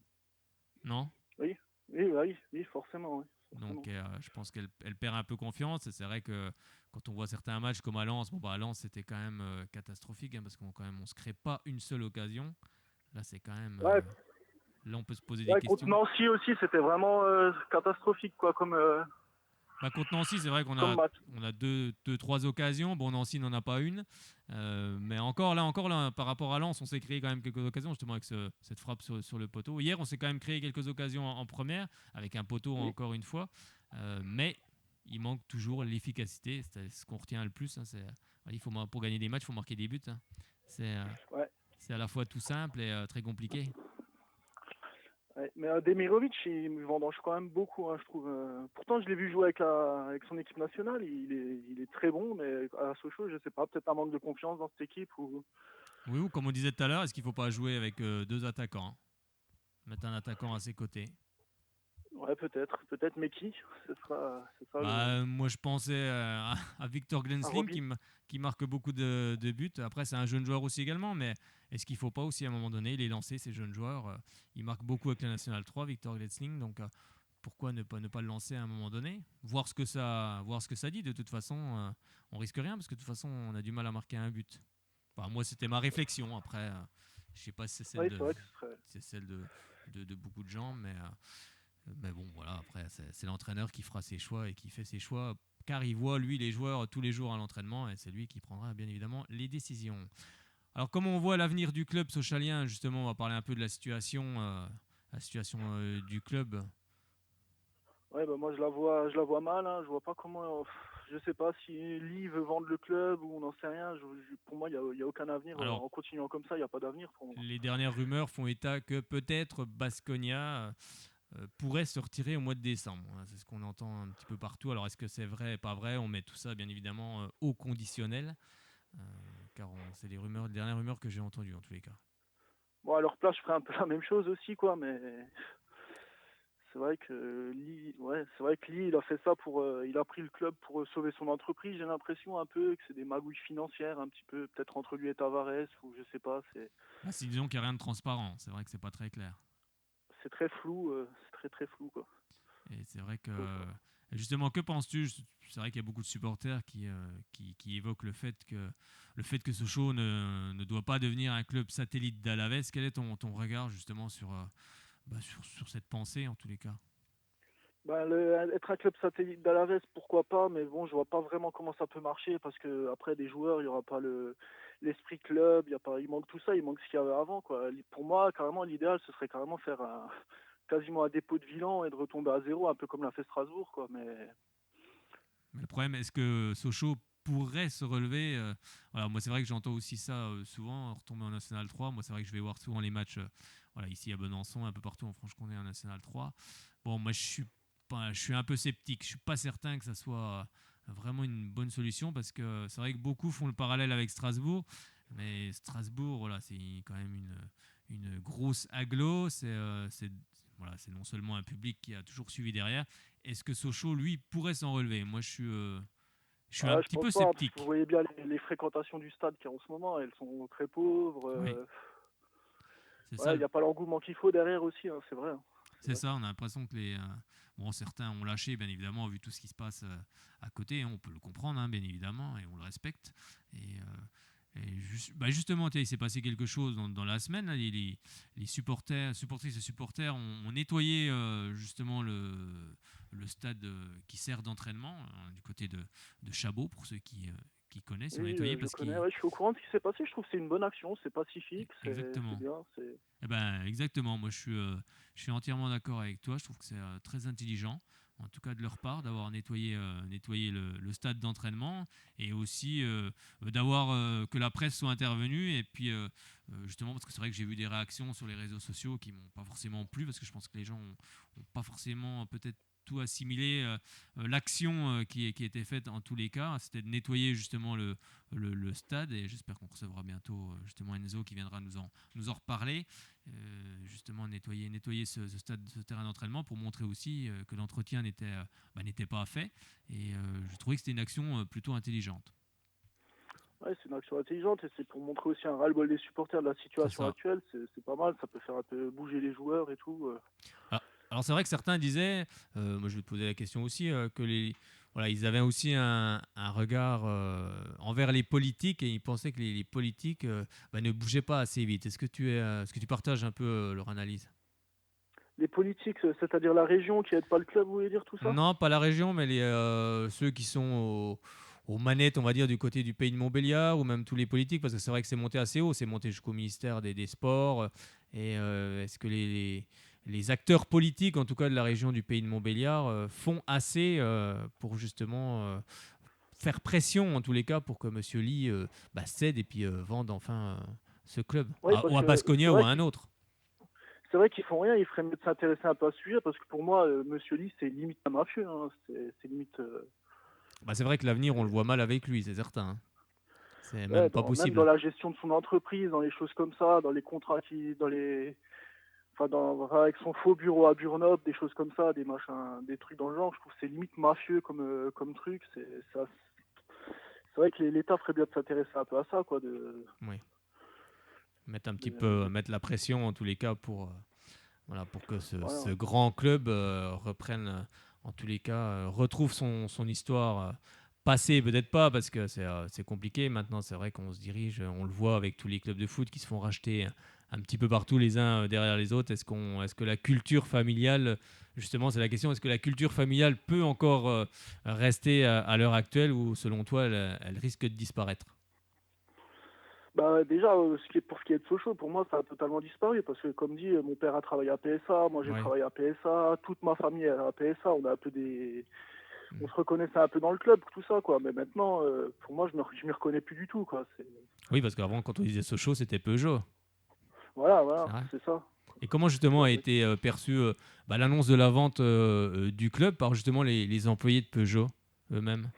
non? Oui, oui, forcément, oui. Donc, Forcément. je pense qu'elle perd un peu confiance. Et c'est vrai que quand on voit certains matchs comme à Lens, bon, bah, à Lens, c'était quand même catastrophique parce qu'on se crée pas une seule occasion. Là, c'est quand même. Ouais, Là, on peut se poser des ouais, contre questions. Nancy aussi, c'était vraiment catastrophique, quoi, Bah, contre Nancy, c'est vrai comme match. on a trois occasions. Bon, Nancy n'en a pas une. Mais encore là, par rapport à Lens, on s'est créé quand même quelques occasions, justement, avec cette frappe sur le poteau. Hier, on s'est quand même créé quelques occasions en première, avec un poteau Oui. encore une fois. Mais il manque toujours l'efficacité. C'est ce qu'on retient le plus, hein. Pour gagner des matchs, il faut marquer des buts, hein. C'est euh, Ouais. c'est à la fois tout simple et très compliqué. Ouais, mais Demirovic, il me vendange quand même beaucoup, hein, je trouve. Pourtant, je l'ai vu jouer avec son équipe nationale. Il est très bon, mais à Sochaux, je sais pas, peut-être un manque de confiance dans cette équipe. Oui, ou comme on disait tout à l'heure, est-ce qu'il ne faut pas jouer avec deux attaquants, hein? Mettre un attaquant à ses côtés. Ouais, peut-être, mais qui? Ce sera Moi, je pensais à Victor un Glensling Roby. qui marque beaucoup de buts. Après, c'est un jeune joueur aussi également, mais est-ce qu'il ne faut pas aussi à un moment donné les lancer, ces jeunes joueurs il marque beaucoup avec la National 3, Victor Glensling, donc pourquoi ne pas le lancer à un moment donné, voir ce que ça dit. De toute façon, on risque rien parce que de toute façon, on a du mal à marquer un but. Enfin, moi, c'était ma réflexion. Après, je sais pas si c'est Oui, c'est vrai que c'est celle de beaucoup de gens, mais bon, voilà, après, c'est l'entraîneur qui fera ses choix et qui fait ses choix, car il voit, lui, les joueurs tous les jours à l'entraînement, et c'est lui qui prendra, bien évidemment, les décisions. Alors, comment on voit l'avenir du club sochalien, justement, on va parler un peu de la situation du club. ouais, bah moi je la vois mal, hein. Je vois pas comment. Je sais pas si Lee veut vendre le club ou on n'en sait rien. Pour moi, il y a aucun avenir. Alors, En continuant comme ça, il y a pas d'avenir pour moi. les dernières rumeurs font état que peut-être Baskonia pourrait se retirer au mois de décembre, hein. C'est ce qu'on entend un petit peu partout. Alors, est-ce que c'est vrai, pas vrai? On met tout ça, bien évidemment, au conditionnel. Euh, car c'est les dernières rumeurs que j'ai entendues en tous les cas. Bon, à leur place, je ferais un peu la même chose aussi, quoi, mais c'est vrai que Lee, il a fait ça il a pris le club pour sauver son entreprise. J'ai l'impression un peu que c'est des magouilles financières, un petit peu, peut-être entre lui et Tavares, ou je sais pas. Disons qu'il n'y a rien de transparent, c'est vrai que c'est pas très clair. C'est très flou, c'est très très flou, quoi. Et c'est vrai que, justement, que penses-tu? C'est vrai qu'il y a beaucoup de supporters qui évoquent le fait que Sochaux ne doit pas devenir un club satellite d'Alaves. Quel est ton regard justement sur cette pensée en tous les cas? Bah, être un club satellite d'Alaves, pourquoi pas, mais bon, je vois pas vraiment comment ça peut marcher parce que après des joueurs, il y aura pas l'esprit club, il manque tout ça, il manque ce qu'il y avait avant, quoi. Pour moi, carrément, l'idéal, ce serait carrément faire quasiment un dépôt de bilan et de retomber à zéro, un peu comme l'a fait Strasbourg, quoi. Mais le problème, est-ce que Sochaux pourrait se relever voilà, moi, c'est vrai que j'entends aussi ça souvent, retomber en National 3. Moi, c'est vrai que je vais voir souvent les matchs voilà, ici à Besançon, un peu partout en Franche-Comté en National 3. Bon, moi, je suis un peu sceptique. Je suis pas certain que ça soit vraiment une bonne solution parce que c'est vrai que beaucoup font le parallèle avec Strasbourg. Mais Strasbourg, voilà, c'est quand même une grosse agglo. Voilà, c'est non seulement un public qui a toujours suivi derrière. Est-ce que Sochaux, lui, pourrait s'en relever? Moi, je suis un Je petit pense peu pas, parce que vous sceptique. voyez bien les fréquentations du stade qu'il y a en ce moment, elles sont très pauvres. Oui, c'est ça. Ouais, il n'y a pas l'engouement qu'il faut derrière aussi, hein, c'est vrai, hein. C'est C'est vrai. ça. On a l'impression que bon, certains ont lâché, bien évidemment, vu tout ce qui se passe à côté. On peut le comprendre, hein, bien évidemment, et on le respecte. Bah justement, il s'est passé quelque chose dans la semaine. Là, les supportrices et supporters ont nettoyé justement le stade qui sert d'entraînement du côté de Chabot, pour ceux qui connaissent. Ils ont Oui, nettoyé je parce connais, qu'ils... ouais, je suis au courant de ce qui s'est passé, je trouve que c'est une bonne action, c'est pacifique, c'est Exactement. bien, c'est... Eh ben, exactement. Moi, je suis entièrement d'accord avec toi. Je trouve que c'est très intelligent, en tout cas de leur part, d'avoir nettoyé le stade d'entraînement et aussi d'avoir que la presse soit intervenue. Et puis, justement, parce que c'est vrai que j'ai vu des réactions sur les réseaux sociaux qui m'ont pas forcément plu, parce que je pense que les gens ont pas forcément peut-être tout assimilé l'action qui était faite en tous les cas, c'était de nettoyer justement le stade, et j'espère qu'on recevra bientôt justement Enzo qui viendra nous en reparler. Justement nettoyer ce stade, ce terrain d'entraînement pour montrer aussi que l'entretien n'était pas fait, et je trouvais que c'était une action plutôt intelligente. Ouais, c'est une action intelligente et c'est pour montrer aussi un ras-le-bol des supporters de la C'est situation ça. actuelle, c'est pas mal, ça peut faire un peu bouger les joueurs et tout. Ah, alors c'est vrai que certains disaient, moi je vais te poser la question aussi, que voilà, ils avaient aussi un regard envers les politiques, et ils pensaient que les politiques ne bougeaient pas assez vite. Est-ce que tu partages un peu leur analyse? Les politiques, c'est-à-dire la région qui aide pas le club, vous voulez dire tout ça? Non, pas la région, mais ceux qui sont aux manettes, on va dire, du côté du pays de Montbéliard, ou même tous les politiques, parce que c'est vrai que c'est monté assez haut, c'est monté jusqu'au ministère des Sports. Et est-ce que les acteurs politiques, en tout cas de la région du pays de Montbéliard, font assez pour justement faire pression, en tous les cas, pour que M. Lee cède et puis vende enfin ce club, Oui, parce ou à que Basconia ou à un autre? c'est vrai qu'ils font rien, il ferait mieux de s'intéresser un peu à ce sujet, parce que pour moi, Monsieur Lee, c'est limite un mafieux, hein, c'est limite... Bah, c'est vrai que l'avenir, on le voit mal avec lui, c'est certain, hein. C'est ouais, même pas même dans possible. la gestion de son entreprise, dans les choses comme ça, dans les contrats dans les... Enfin, avec son faux bureau à Burnob, des choses comme ça, des machins, des trucs dans le genre, je trouve que c'est limite mafieux comme truc. C'est vrai que l'État ferait bien de s'intéresser un peu à ça, quoi. Oui. Mettre un petit peu, De- mettre la pression en tous les cas voilà, pour que ce voilà. grand club reprenne, en tous les cas, retrouve son histoire passée, peut-être pas, parce que c'est compliqué. Maintenant, c'est vrai qu'on se dirige, on le voit avec tous les clubs de foot qui se font racheter un petit peu partout les uns derrière les autres. Est-ce que la culture familiale, justement, c'est la question, est-ce que la culture familiale peut encore rester à l'heure actuelle, ou selon toi, elle risque de disparaître? Bah, déjà, pour ce qui est de Sochaux, pour moi, ça a totalement disparu, parce que, comme dit, mon père a travaillé à PSA, moi j'ai Oui. travaillé à PSA, toute ma famille est à PSA, on a un peu Mm. on se reconnaissait un peu dans le club, tout ça, quoi. Mais maintenant, pour moi, je m'y reconnais plus du tout, quoi. Oui, parce qu'avant, quand on disait Sochaux, c'était Peugeot. C'est Voilà, vrai. c'est ça. Et comment justement a C'est vrai. été perçue l'annonce de la vente du club par justement les employés de Peugeot eux-mêmes?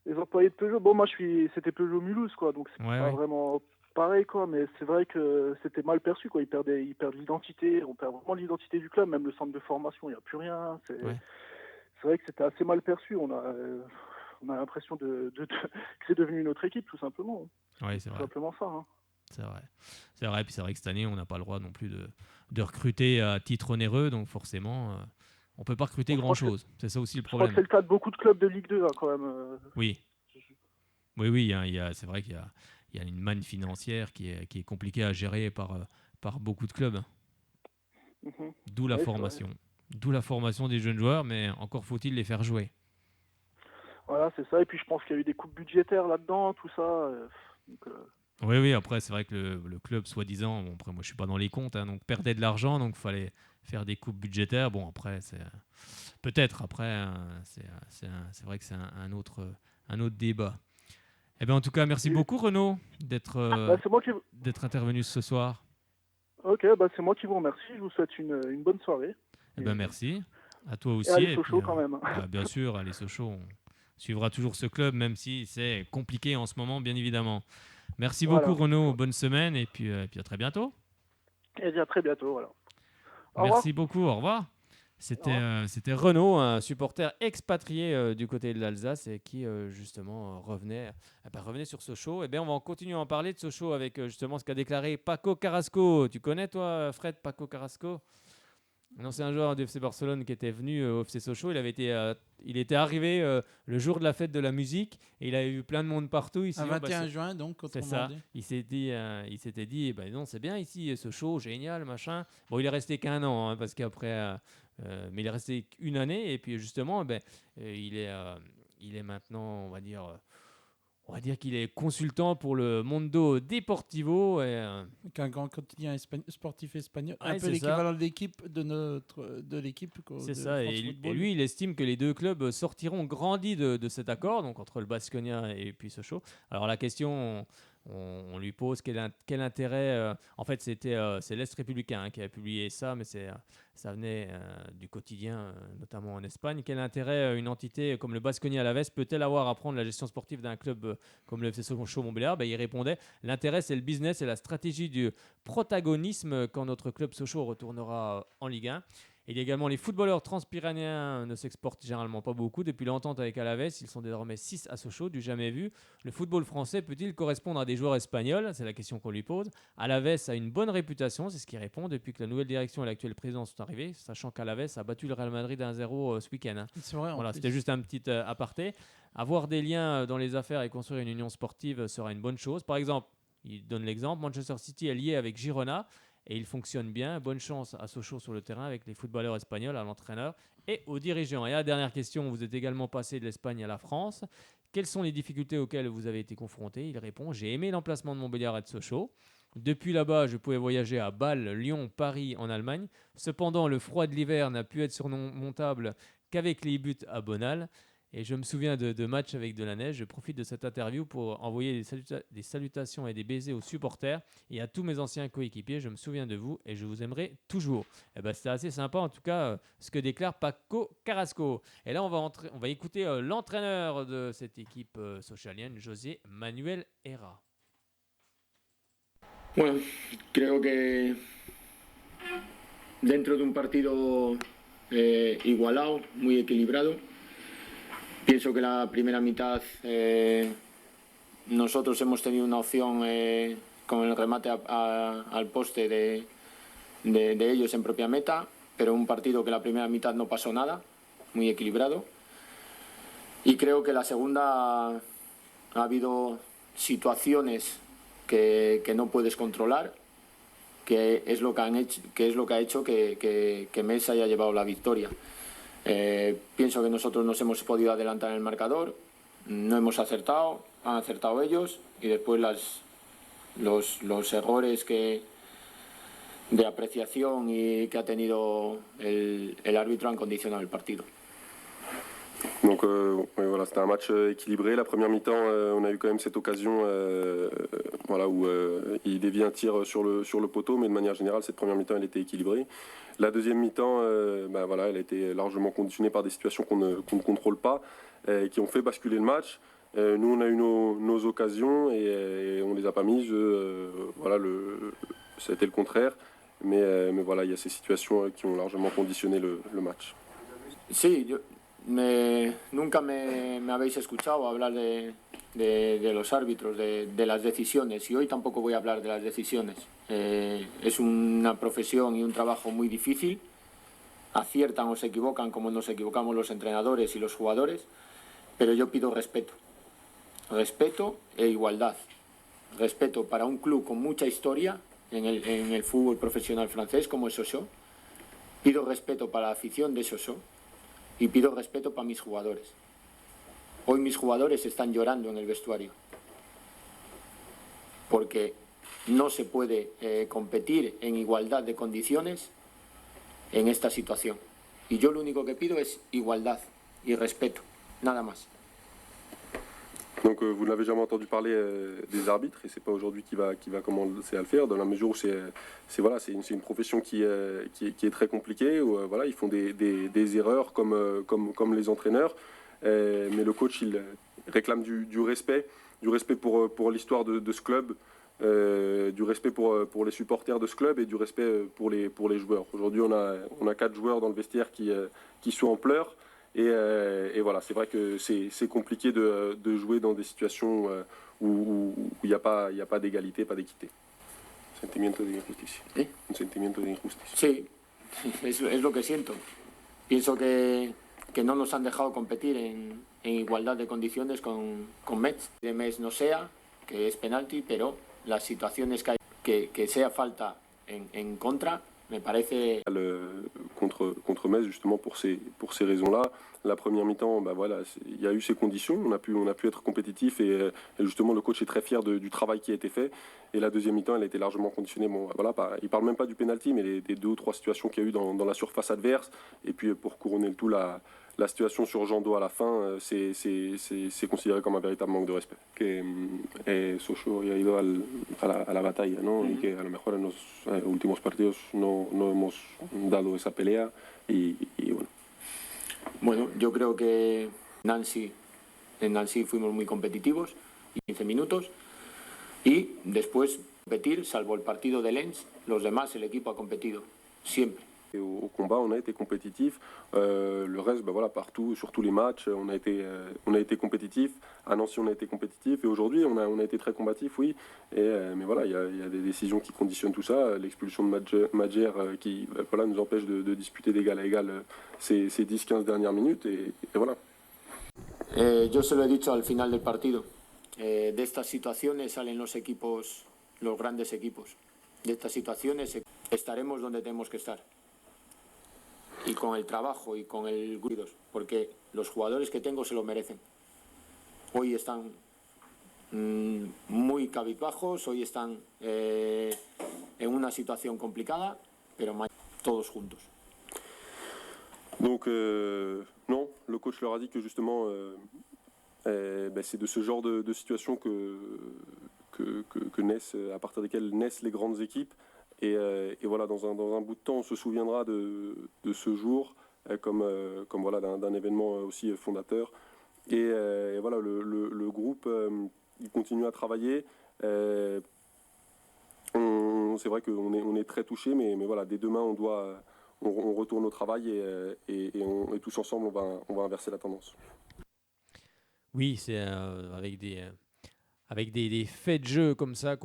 Les employés de Peugeot, bon, moi, c'était Peugeot Mulhouse, quoi, donc c'est Ouais, pas ouais. vraiment pareil, quoi, mais c'est vrai que c'était mal perçu, quoi. Ils perdent l'identité, on perd vraiment l'identité du club, même le centre de formation, il n'y a plus rien. Ouais. C'est vrai que c'était assez mal perçu. On a l'impression que c'est devenu une autre équipe, tout simplement. Ouais, C'est c'est tout vrai. simplement ça, hein. C'est vrai. C'est vrai. Puis c'est vrai que cette année, on n'a pas le droit non plus de recruter à titre onéreux. Donc forcément, on ne peut pas recruter Bon, grand-chose. C'est ça aussi le je crois que c'est problème. le cas de beaucoup de clubs de Ligue 2, hein, quand même. Oui. Oui, oui. C'est vrai qu'il y a une manne financière qui est compliquée à gérer par beaucoup de clubs. Mhm. D'où la Ouais, c'est vrai. formation. D'où la formation des jeunes joueurs, mais encore faut-il les faire jouer. Voilà, c'est ça. Et puis je pense qu'il y a eu des coupes budgétaires là-dedans, tout ça. Donc, Oui, après, c'est vrai que le club, soi-disant, bon, après, moi, je suis pas dans les comptes, hein, donc perdait de l'argent, donc il fallait faire des coupes budgétaires. Bon, après, c'est peut-être, après, c'est vrai que c'est un autre débat. Eh bien, en tout cas, merci beaucoup, Renaud, c'est moi qui... d'être intervenu ce soir. Ok, c'est moi qui vous remercie. Je vous souhaite une bonne soirée. Eh bien, merci. À toi aussi. Et allez Et Sochaux puis, quand même. bien sûr, allez Sochaux. On suivra toujours ce club, même si c'est compliqué en ce moment, bien évidemment. Merci beaucoup, Renaud. Bonne semaine et puis à très bientôt. Et à très bientôt. Voilà. Merci beaucoup. Au revoir. C'était Renaud, un supporter expatrié du côté de l'Alsace et qui justement revenait sur Sochaux. Et bien, on va continuer à en parler de Sochaux avec justement ce qu'a déclaré Paco Carrasco. Tu connais toi, Fred, Paco Carrasco? Non, c'est un joueur du FC Barcelone qui était venu au FC Sochaux. Il était arrivé le jour de la fête de la musique et il avait vu plein de monde partout ici. Un 21 juin, donc, c'est ça. dit. Il s'était dit, non, c'est bien ici, Sochaux, génial, machin. Bon, il est resté qu'1 an hein, parce qu'après, mais il est resté une année et puis justement, il est maintenant, on va dire qu'il est consultant pour le Mundo Deportivo. Un grand quotidien sportif espagnol. Ouais, un peu l'équivalent de l'équipe de l'équipe. C'est ça. Et lui, il estime que les deux clubs sortiront grandis de cet accord, donc entre le Baskonia et puis Sochaux. Alors la question, on lui pose quel intérêt. En fait, c'est l'Est républicain qui a publié ça, mais ça venait du quotidien, notamment en Espagne. Quel intérêt une entité comme le Baskonia Alavés peut-elle avoir à prendre la gestion sportive d'un club comme le FC Sochaux-Montbéliard? Il répondait, l'intérêt c'est le business et la stratégie du protagonisme quand notre club Sochaux retournera en Ligue 1. Il y a également les footballeurs transpyrénéens ne s'exportent généralement pas beaucoup. Depuis l'entente avec Alavés, ils sont désormais 6 à Sochaux, du jamais vu. Le football français peut-il correspondre à des joueurs espagnols? C'est la question qu'on lui pose. Alavés a une bonne réputation, c'est ce qu'il répond, depuis que la nouvelle direction et l'actuel président sont arrivés, sachant qu'Alavés a battu le Real Madrid 1-0 ce week-end. Hein. C'est vrai, voilà, c'était juste un petit aparté. Avoir des liens dans les affaires et construire une union sportive sera une bonne chose. Par exemple, il donne l'exemple, Manchester City est lié avec Girona, et il fonctionne bien. Bonne chance à Sochaux sur le terrain avec les footballeurs espagnols, à l'entraîneur et aux dirigeants. Et la dernière question, vous êtes également passé de l'Espagne à la France. Quelles sont les difficultés auxquelles vous avez été confronté? Il répond, j'ai aimé l'emplacement de Montbéliard et de Sochaux. Depuis là-bas, je pouvais voyager à Bâle, Lyon, Paris, en Allemagne. Cependant, le froid de l'hiver n'a pu être surmontable qu'avec les buts à Bonal. Et je me souviens de matchs avec de la neige. Je profite de cette interview pour envoyer des salutations et des baisers aux supporters et à tous mes anciens coéquipiers. Je me souviens de vous et je vous aimerai toujours. C'était assez sympa en tout cas ce que déclare Paco Carrasco. Et là, on va écouter l'entraîneur de cette équipe sochalienne, José Manuel Herrera. Bueno, creo que dentro de un partido igualado, muy equilibrado, pienso que la primera mitad nosotros hemos tenido una opción con el remate al poste de ellos en propia meta, pero un partido que la primera mitad no pasó nada, muy equilibrado. Y creo que la segunda ha habido situaciones que no puedes controlar, que es lo que ha hecho que Metz haya llevado la victoria. Pienso que nosotros nos hemos podido adelantar en el marcador, no hemos acertado, han acertado ellos y después los errores de apreciación y que ha tenido el árbitro han condicionado el partido. Donc voilà, c'était un match équilibré. La première mi-temps, on a eu quand même cette occasion où il dévie un tir sur le poteau, mais de manière générale, cette première mi-temps, elle était équilibrée. La deuxième mi-temps, elle a été largement conditionnée par des situations qu'on ne contrôle pas, qui ont fait basculer le match. Nous, on a eu nos occasions et on les a pas mises. C'était le contraire. Mais voilà, il y a ces situations qui ont largement conditionné le match. Sí, nunca me habéis escuchado hablar de los árbitros, de las decisiones, y hoy tampoco voy a hablar de las decisiones. Es una profesión y un trabajo muy difícil. Aciertan o se equivocan como nos equivocamos los entrenadores y los jugadores, pero yo pido respeto. Respeto e igualdad. Respeto para un club con mucha historia en el fútbol profesional francés como es Sochaux. Pido respeto para la afición de Sochaux y pido respeto para mis jugadores. Hoy mis jugadores están llorando en el vestuario porque no se puede competir en igualdad de condiciones en esta situación. Y yo lo único que pido es igualdad y respeto, nada más. Donc vous n'avez jamais entendu parler des arbitres et c'est pas aujourd'hui qui va commencer à le faire dans la mesure où c'est une profession qui est très compliquée où voilà, ils font des erreurs comme les entraîneurs mais le coach il réclame du respect pour l'histoire de ce club, du respect pour les supporters de ce club et du respect pour les joueurs. Aujourd'hui on a 4 joueurs dans le vestiaire qui sont en pleurs. Et voilà, c'est vrai que c'est compliqué de jouer dans des situations où il n'y a pas d'égalité, pas d'équité. Sentimiento de injusticia. ¿Eh? Un sentimiento de injusticia. Sí, es lo que siento. Pienso que no nos han dejado competir en igualdad de condiciones con Metz. De Metz no sea, que es penalti, pero las situaciones que sea falta en contra, me parece... Contre Metz, justement pour ces raisons-là. La première mi-temps, bah voilà, il y a eu ces conditions, on a pu être compétitif et justement le coach est très fier du travail qui a été fait. Et la deuxième mi-temps, elle a été largement conditionnée. Bon, voilà, il parle même pas du penalty, mais des 2 ou 3 situations qu'il y a eu dans la surface adverse. Et puis pour couronner le tout, la situation sur Jando à la fin, c'est considéré comme un véritable manque de respect. Que Sochaux ha ido a la batalla, ¿no? Y que a lo mejor en los últimos partidos no hemos dado esa pelea y bueno. Bueno, yo creo que en Nancy fuimos muy competitivos, 15 minutos, y después competir, salvo el partido de Lens, los demás el equipo ha competido, siempre. Et au combat, on a été compétitif. Le reste, ben voilà, partout, sur tous les matchs, on a été compétitif. À Nancy, on a été compétitif. Et aujourd'hui, on a été très combatif, oui. Mais voilà, il y a des décisions qui conditionnent tout ça. L'expulsion de Madjer qui voilà, nous empêche de disputer d'égal à égal ces 10-15 dernières minutes. Et voilà. Yo se lo he dicho al final del partido. De estas situaciones salen los equipos, los grandes equipos. De estas situaciones estaremos donde tenemos que estar. Y con el trabajo y con el grupo, porque los jugadores que tengo se lo merecen. Hoy están muy cabizbajos, hoy están en una situación complicada, pero todos juntos. Donc non, le coach leur a dit que justement c'est de ce genre de situation que naissent, à partir desquelles naissent les grandes équipes. Et voilà, dans un bout de temps, on se souviendra de ce jour comme voilà, d'un événement aussi fondateur. Et voilà, le groupe, il continue à travailler. C'est vrai qu'on est très touchés, mais voilà, dès demain, on retourne au travail et tous ensemble, on va inverser la tendance. Oui, c'est avec des faits de jeu comme ça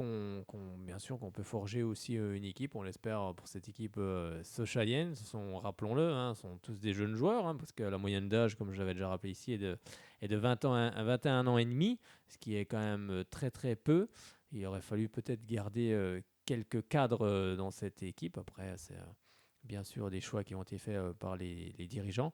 bien sûr qu'on peut forger aussi une équipe. On l'espère pour cette équipe sochalienne. Rappelons-le, sont tous des jeunes joueurs, parce que la moyenne d'âge, comme je l'avais déjà rappelé ici, est de 21 ans et demi, ce qui est quand même très très peu. Il aurait fallu peut-être garder quelques cadres dans cette équipe. Après, c'est bien sûr des choix qui ont été faits par les dirigeants.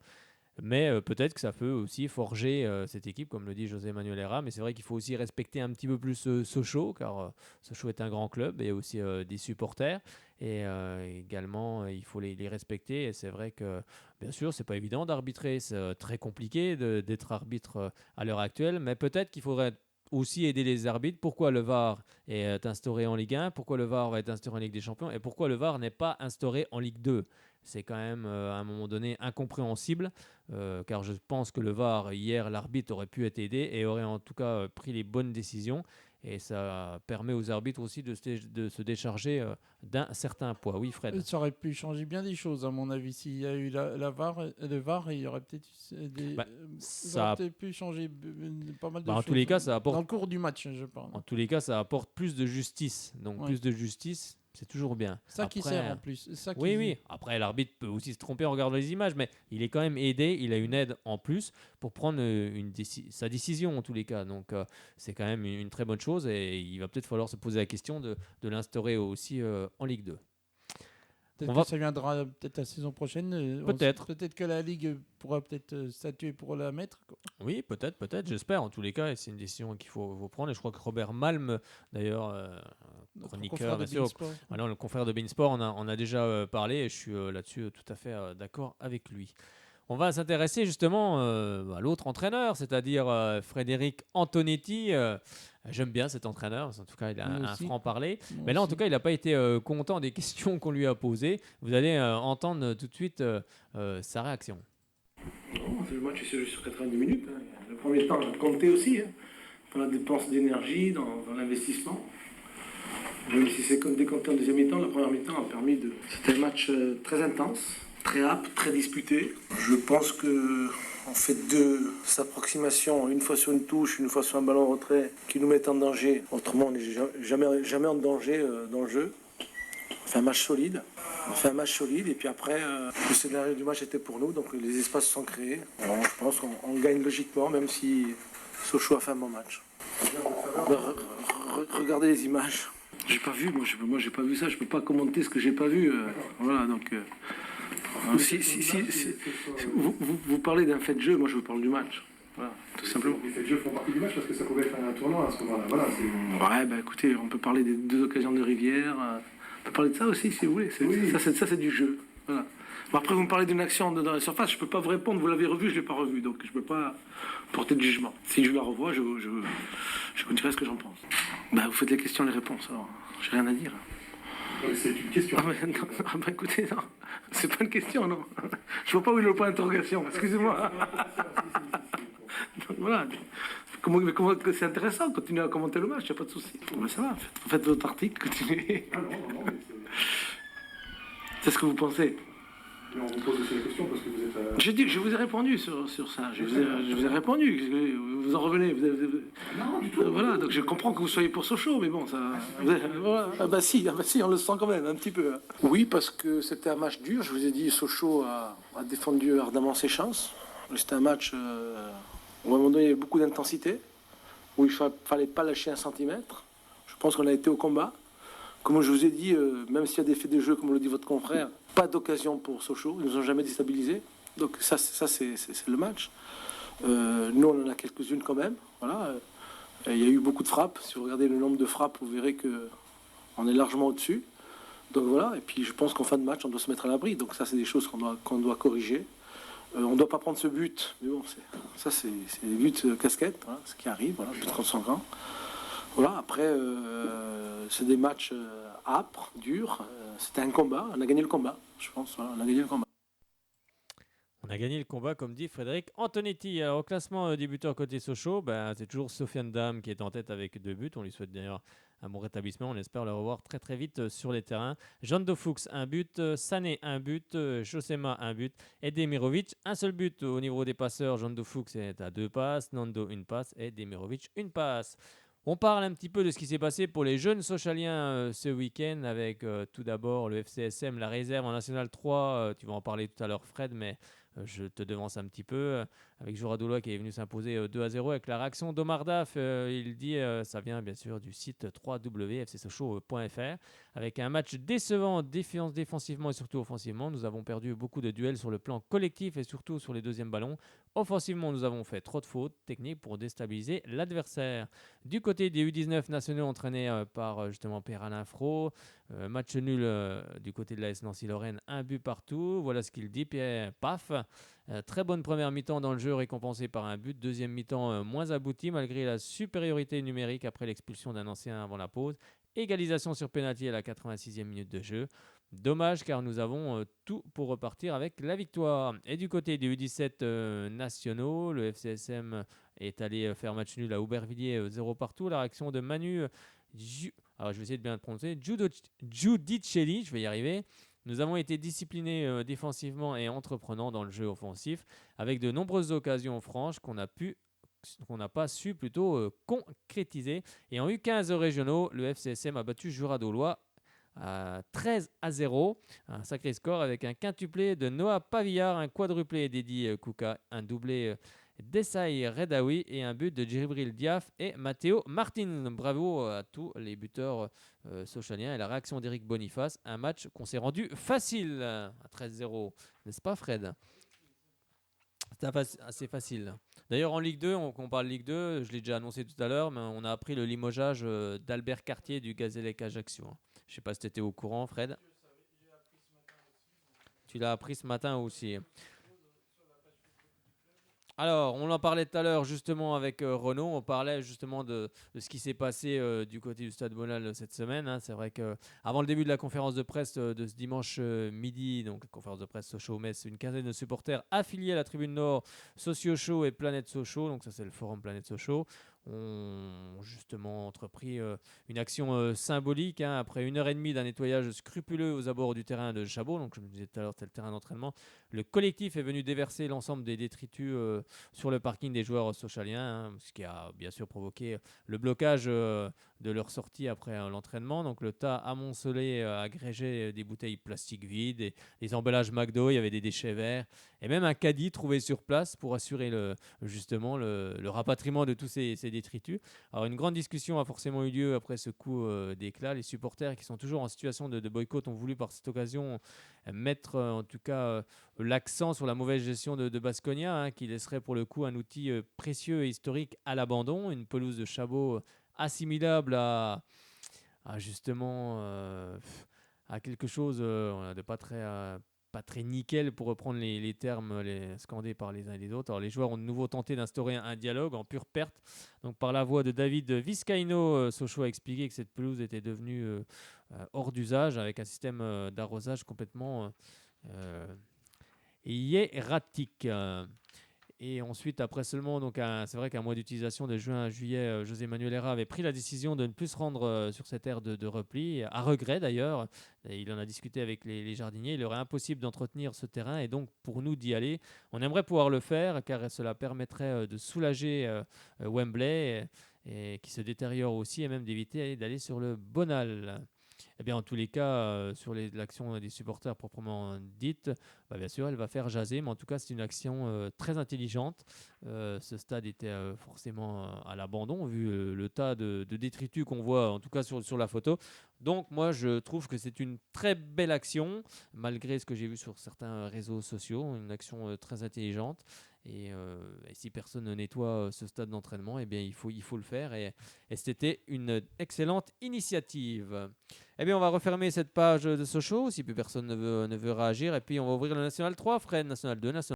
Mais peut-être que ça peut aussi forger cette équipe, comme le dit José Manuel Herrera. Mais c'est vrai qu'il faut aussi respecter un petit peu plus Sochaux, car Sochaux est un grand club et aussi des supporters. Et également, il faut les respecter. Et c'est vrai que, bien sûr, c'est pas évident d'arbitrer. C'est très compliqué d'être arbitre à l'heure actuelle. Mais peut-être qu'il faudrait aussi aider les arbitres. Pourquoi le VAR est instauré en Ligue 1 ? Pourquoi le VAR va être instauré en Ligue des Champions ? Et pourquoi le VAR n'est pas instauré en Ligue 2 ? C'est quand même à un moment donné incompréhensible, car je pense que le VAR, hier, l'arbitre aurait pu être aidé et aurait en tout cas pris les bonnes décisions. Et ça permet aux arbitres aussi de se décharger d'un certain poids. Oui, Fred. Ça aurait pu changer bien des choses, à mon avis. S'il y a eu le VAR, il y aurait peut-être pu changer pas mal de choses. En tous les cas, ça apporte... Dans le cours du match, je parle. En tous les cas, ça apporte plus de justice. Donc, plus de justice, c'est toujours bien. Ça qui sert en plus. Oui. Après, l'arbitre peut aussi se tromper en regardant les images, mais il est quand même aidé. Il a une aide en plus pour prendre sa décision en tous les cas. Donc, c'est quand même une très bonne chose et il va peut-être falloir se poser la question de l'instaurer aussi en Ligue 2. Peut-être que ça viendra peut-être la saison prochaine. Peut-être. Peut-être que la Ligue pourra peut-être statuer pour la mettre. Quoi. Oui, peut-être. J'espère. En tous les cas, c'est une décision qu'il faut prendre. Et je crois que Robert Malm, d'ailleurs, chroniqueur, bien sûr, alors, le confrère de Beansport, on a déjà parlé. Et je suis là-dessus tout à fait d'accord avec lui. On va s'intéresser justement à l'autre entraîneur, c'est-à-dire Frédéric Antonetti. J'aime bien cet entraîneur, en tout cas il a un franc-parler. Mais là en tout cas il n'a pas été content des questions qu'on lui a posées. Vous allez entendre tout de suite sa réaction. Le match est sur 90 minutes. Hein. Le premier temps a compté aussi, hein, dans la dépense d'énergie, dans l'investissement. Même si c'est comme décompté en deuxième mi-temps, la première mi-temps a permis de... C'était un match très intense, très âpre, très disputé. Je pense que on fait deux approximations, une fois sur une touche, une fois sur un ballon retrait, qui nous mettent en danger. Autrement, on n'est jamais en danger dans le jeu. On fait un match solide. Et puis après, le scénario du match était pour nous, donc les espaces sont créés. Alors, je pense qu'on gagne logiquement, même si Sochaux a fait un bon match. Regardez les images. J'ai pas vu, moi j'ai pas vu ça, je peux pas commenter ce que j'ai pas vu. Voilà, donc... Si vous parlez d'un fait de jeu, moi je vous parle du match. Voilà, tout simplement. Les faits de jeu font partie du match parce que ça pouvait être un tournoi à ce moment-là. Voilà, ouais, bah écoutez, on peut parler des deux occasions de Rivière. On peut parler de ça aussi si vous voulez. Ça c'est du jeu. Voilà. Bon, après vous me parlez d'une action dans la surface, je peux pas vous répondre, vous l'avez revu, je l'ai pas revu, donc je peux pas porter de jugement. Si je la revois, je vous dirai ce que j'en pense. Bah vous faites les questions, les réponses, alors j'ai rien à dire. C'est une question. Bah écoutez, non, c'est pas une question, non. Je vois pas où est le point d'interrogation, excusez-moi. Donc, voilà. C'est intéressant, continuez à commenter le match, il n'y a pas de souci. Mais ça va, faites votre article, continuez. C'est ce que vous pensez. Mais on vous pose aussi la question parce que vous êtes... Je vous ai répondu sur ça, je vous ai répondu, vous en revenez. Non, du tout. Voilà, donc je comprends que vous soyez pour Sochaux, mais bon, ça... Voilà. Ah bah si, on le sent quand même, un petit peu. Oui, parce que c'était un match dur, je vous ai dit, Sochaux a défendu ardemment ses chances. C'était un match où à un moment donné il y avait beaucoup d'intensité, où il ne fallait pas lâcher un centimètre. Je pense qu'on a été au combat. Comme je vous ai dit, même s'il y a des faits de jeu, comme le dit votre confrère, pas d'occasion pour Sochaux, ils nous ont jamais déstabilisés. Donc ça c'est le match. Nous, on en a quelques-unes quand même. Voilà. Il y a eu beaucoup de frappes. Si vous regardez le nombre de frappes, vous verrez qu'on est largement au-dessus. Donc voilà. Et puis je pense qu'en fin de match, on doit se mettre à l'abri. Donc ça, c'est des choses qu'on doit corriger. On ne doit pas prendre ce but. Mais bon, c'est des buts casquettes, voilà, ce qui arrive, voilà, but contre son camp. Voilà, après, c'est des matchs âpres, durs. C'était un combat. On a gagné le combat, je pense. Voilà, on a gagné le combat. On a gagné le combat, comme dit Frédéric Antonetti. Alors, au classement des buteurs côté Sochaux, c'est toujours Sofiane Dam qui est en tête avec 2 buts. On lui souhaite d'ailleurs un bon rétablissement. On espère le revoir très très vite sur les terrains. Jean Fuchs, 1 but. Sané, 1 but. Josema, 1 but. Et Demirovic, 1 seul but. Au niveau des passeurs, Jean Fuchs est à 2 passes. Nando, 1 passe. Et Demirovic, 1 passe. On parle un petit peu de ce qui s'est passé pour les jeunes Sochaliens ce week-end avec tout d'abord le FCSM, la réserve en National 3. Tu vas en parler tout à l'heure, Fred, mais je te devance un petit peu. Avec Joradoulois qui est venu s'imposer 2-0 avec la réaction d'Omar Daf. Il dit ça vient bien sûr du site www.fcsochaux.fr. Avec un match décevant défensivement et surtout offensivement. Nous avons perdu beaucoup de duels sur le plan collectif et surtout sur les deuxièmes ballons. Offensivement, nous avons fait trop de fautes techniques pour déstabiliser l'adversaire. Du côté des U19 nationaux entraînés par justement Pierre-Alain Fro, match nul du côté de l'AS Nancy-Lorraine, 1 but partout. Voilà ce qu'il dit, Pierre Paf. Très bonne première mi-temps dans le jeu récompensée par un but. Deuxième mi-temps moins aboutie malgré la supériorité numérique après l'expulsion d'un ancien avant la pause. Égalisation sur pénalty à la 86e minute de jeu. Dommage car nous avons tout pour repartir avec la victoire. Et du côté des U17 nationaux, le FCSM est allé faire match nul à Aubervilliers 0 partout. La réaction de Manu, alors je vais essayer de bien le prononcer, Giudicelli, je vais y arriver. Nous avons été disciplinés défensivement et entreprenants dans le jeu offensif avec de nombreuses occasions franches qu'on n'a pas su plutôt concrétiser. Et en U15 régionaux, le FCSM a battu Jura-Dolois 13-0, un sacré score avec un quintuplé de Noah Pavillard, un quadruplé d'Eddy Kouka, un doublé d'Essaï Redaoui et un but de Djibril Diaf et Matteo Martin. Bravo à tous les buteurs sochaliens et la réaction d'Éric Boniface. Un match qu'on s'est rendu facile à 13-0, n'est-ce pas Fred ? C'était assez facile. D'ailleurs, en Ligue 2, on parle Ligue 2, je l'ai déjà annoncé tout à l'heure, mais on a appris le limogeage d'Albert Cartier du Gazélec Ajaccio. Je ne sais pas si tu étais au courant, Fred. Tu l'as appris ce matin aussi. Alors, on en parlait tout à l'heure justement avec Renaud, on parlait justement de ce qui s'est passé du côté du Stade Bonal cette semaine. Hein. C'est vrai qu'avant le début de la conférence de presse de ce dimanche midi, donc conférence de presse Sochaux-Metz, une quinzaine de supporters affiliés à la tribune Nord, Socio-Show et Planète Sochaux, donc ça c'est le forum Planète Sochaux, ont justement entrepris une action symbolique après 1h30 d'un nettoyage scrupuleux aux abords du terrain de Chabot. Donc, je me disais tout à l'heure, c'était le terrain d'entraînement. Le collectif est venu déverser l'ensemble des détritus sur le parking des joueurs sochaliens, ce qui a bien sûr provoqué le blocage de leur sortie après l'entraînement. Donc, le tas amoncelé agrégé des bouteilles plastiques vides, et des emballages McDo, il y avait des déchets verts et même un caddie trouvé sur place pour assurer justement le rapatriement de tous ces détritus. Alors, une grande discussion a forcément eu lieu après ce coup d'éclat. Les supporters qui sont toujours en situation de boycott ont voulu par cette occasion mettre en tout cas l'accent sur la mauvaise gestion de Baskonia, qui laisserait pour le coup un outil précieux et historique à l'abandon, une pelouse de Chabot assimilable à justement à quelque chose de pas très nickel, pour reprendre les termes scandés par les uns et les autres. Alors, les joueurs ont de nouveau tenté d'instaurer un dialogue en pure perte. Donc, par la voix de David Vizcaino, Sochaux a expliqué que cette pelouse était devenue hors d'usage, avec un système d'arrosage complètement hiératique. Et ensuite, après seulement, c'est vrai qu'un mois d'utilisation de juin à juillet, José Manuel Herrera avait pris la décision de ne plus se rendre sur cette aire de repli, à regret d'ailleurs. Et il en a discuté avec les jardiniers. Il leur est impossible d'entretenir ce terrain, et donc pour nous d'y aller, on aimerait pouvoir le faire, car cela permettrait de soulager Wembley, et qui se détériore aussi, et même d'éviter d'aller sur le Bonal. Eh bien, en tous les cas, sur l'action des supporters proprement dite, bien sûr, elle va faire jaser, mais en tout cas, c'est une action très intelligente. Ce stade était forcément à l'abandon, vu le tas de détritus qu'on voit, en tout cas sur la photo. Donc, moi, je trouve que c'est une très belle action, malgré ce que j'ai vu sur certains réseaux sociaux, une action très intelligente. Et si personne ne nettoie ce stade d'entraînement, eh bien, il faut le faire. Et c'était une excellente initiative. Eh bien, on va refermer cette page de Sochaux, si plus personne ne veut réagir. Et puis, on va ouvrir le National 3, Fred, National 2, National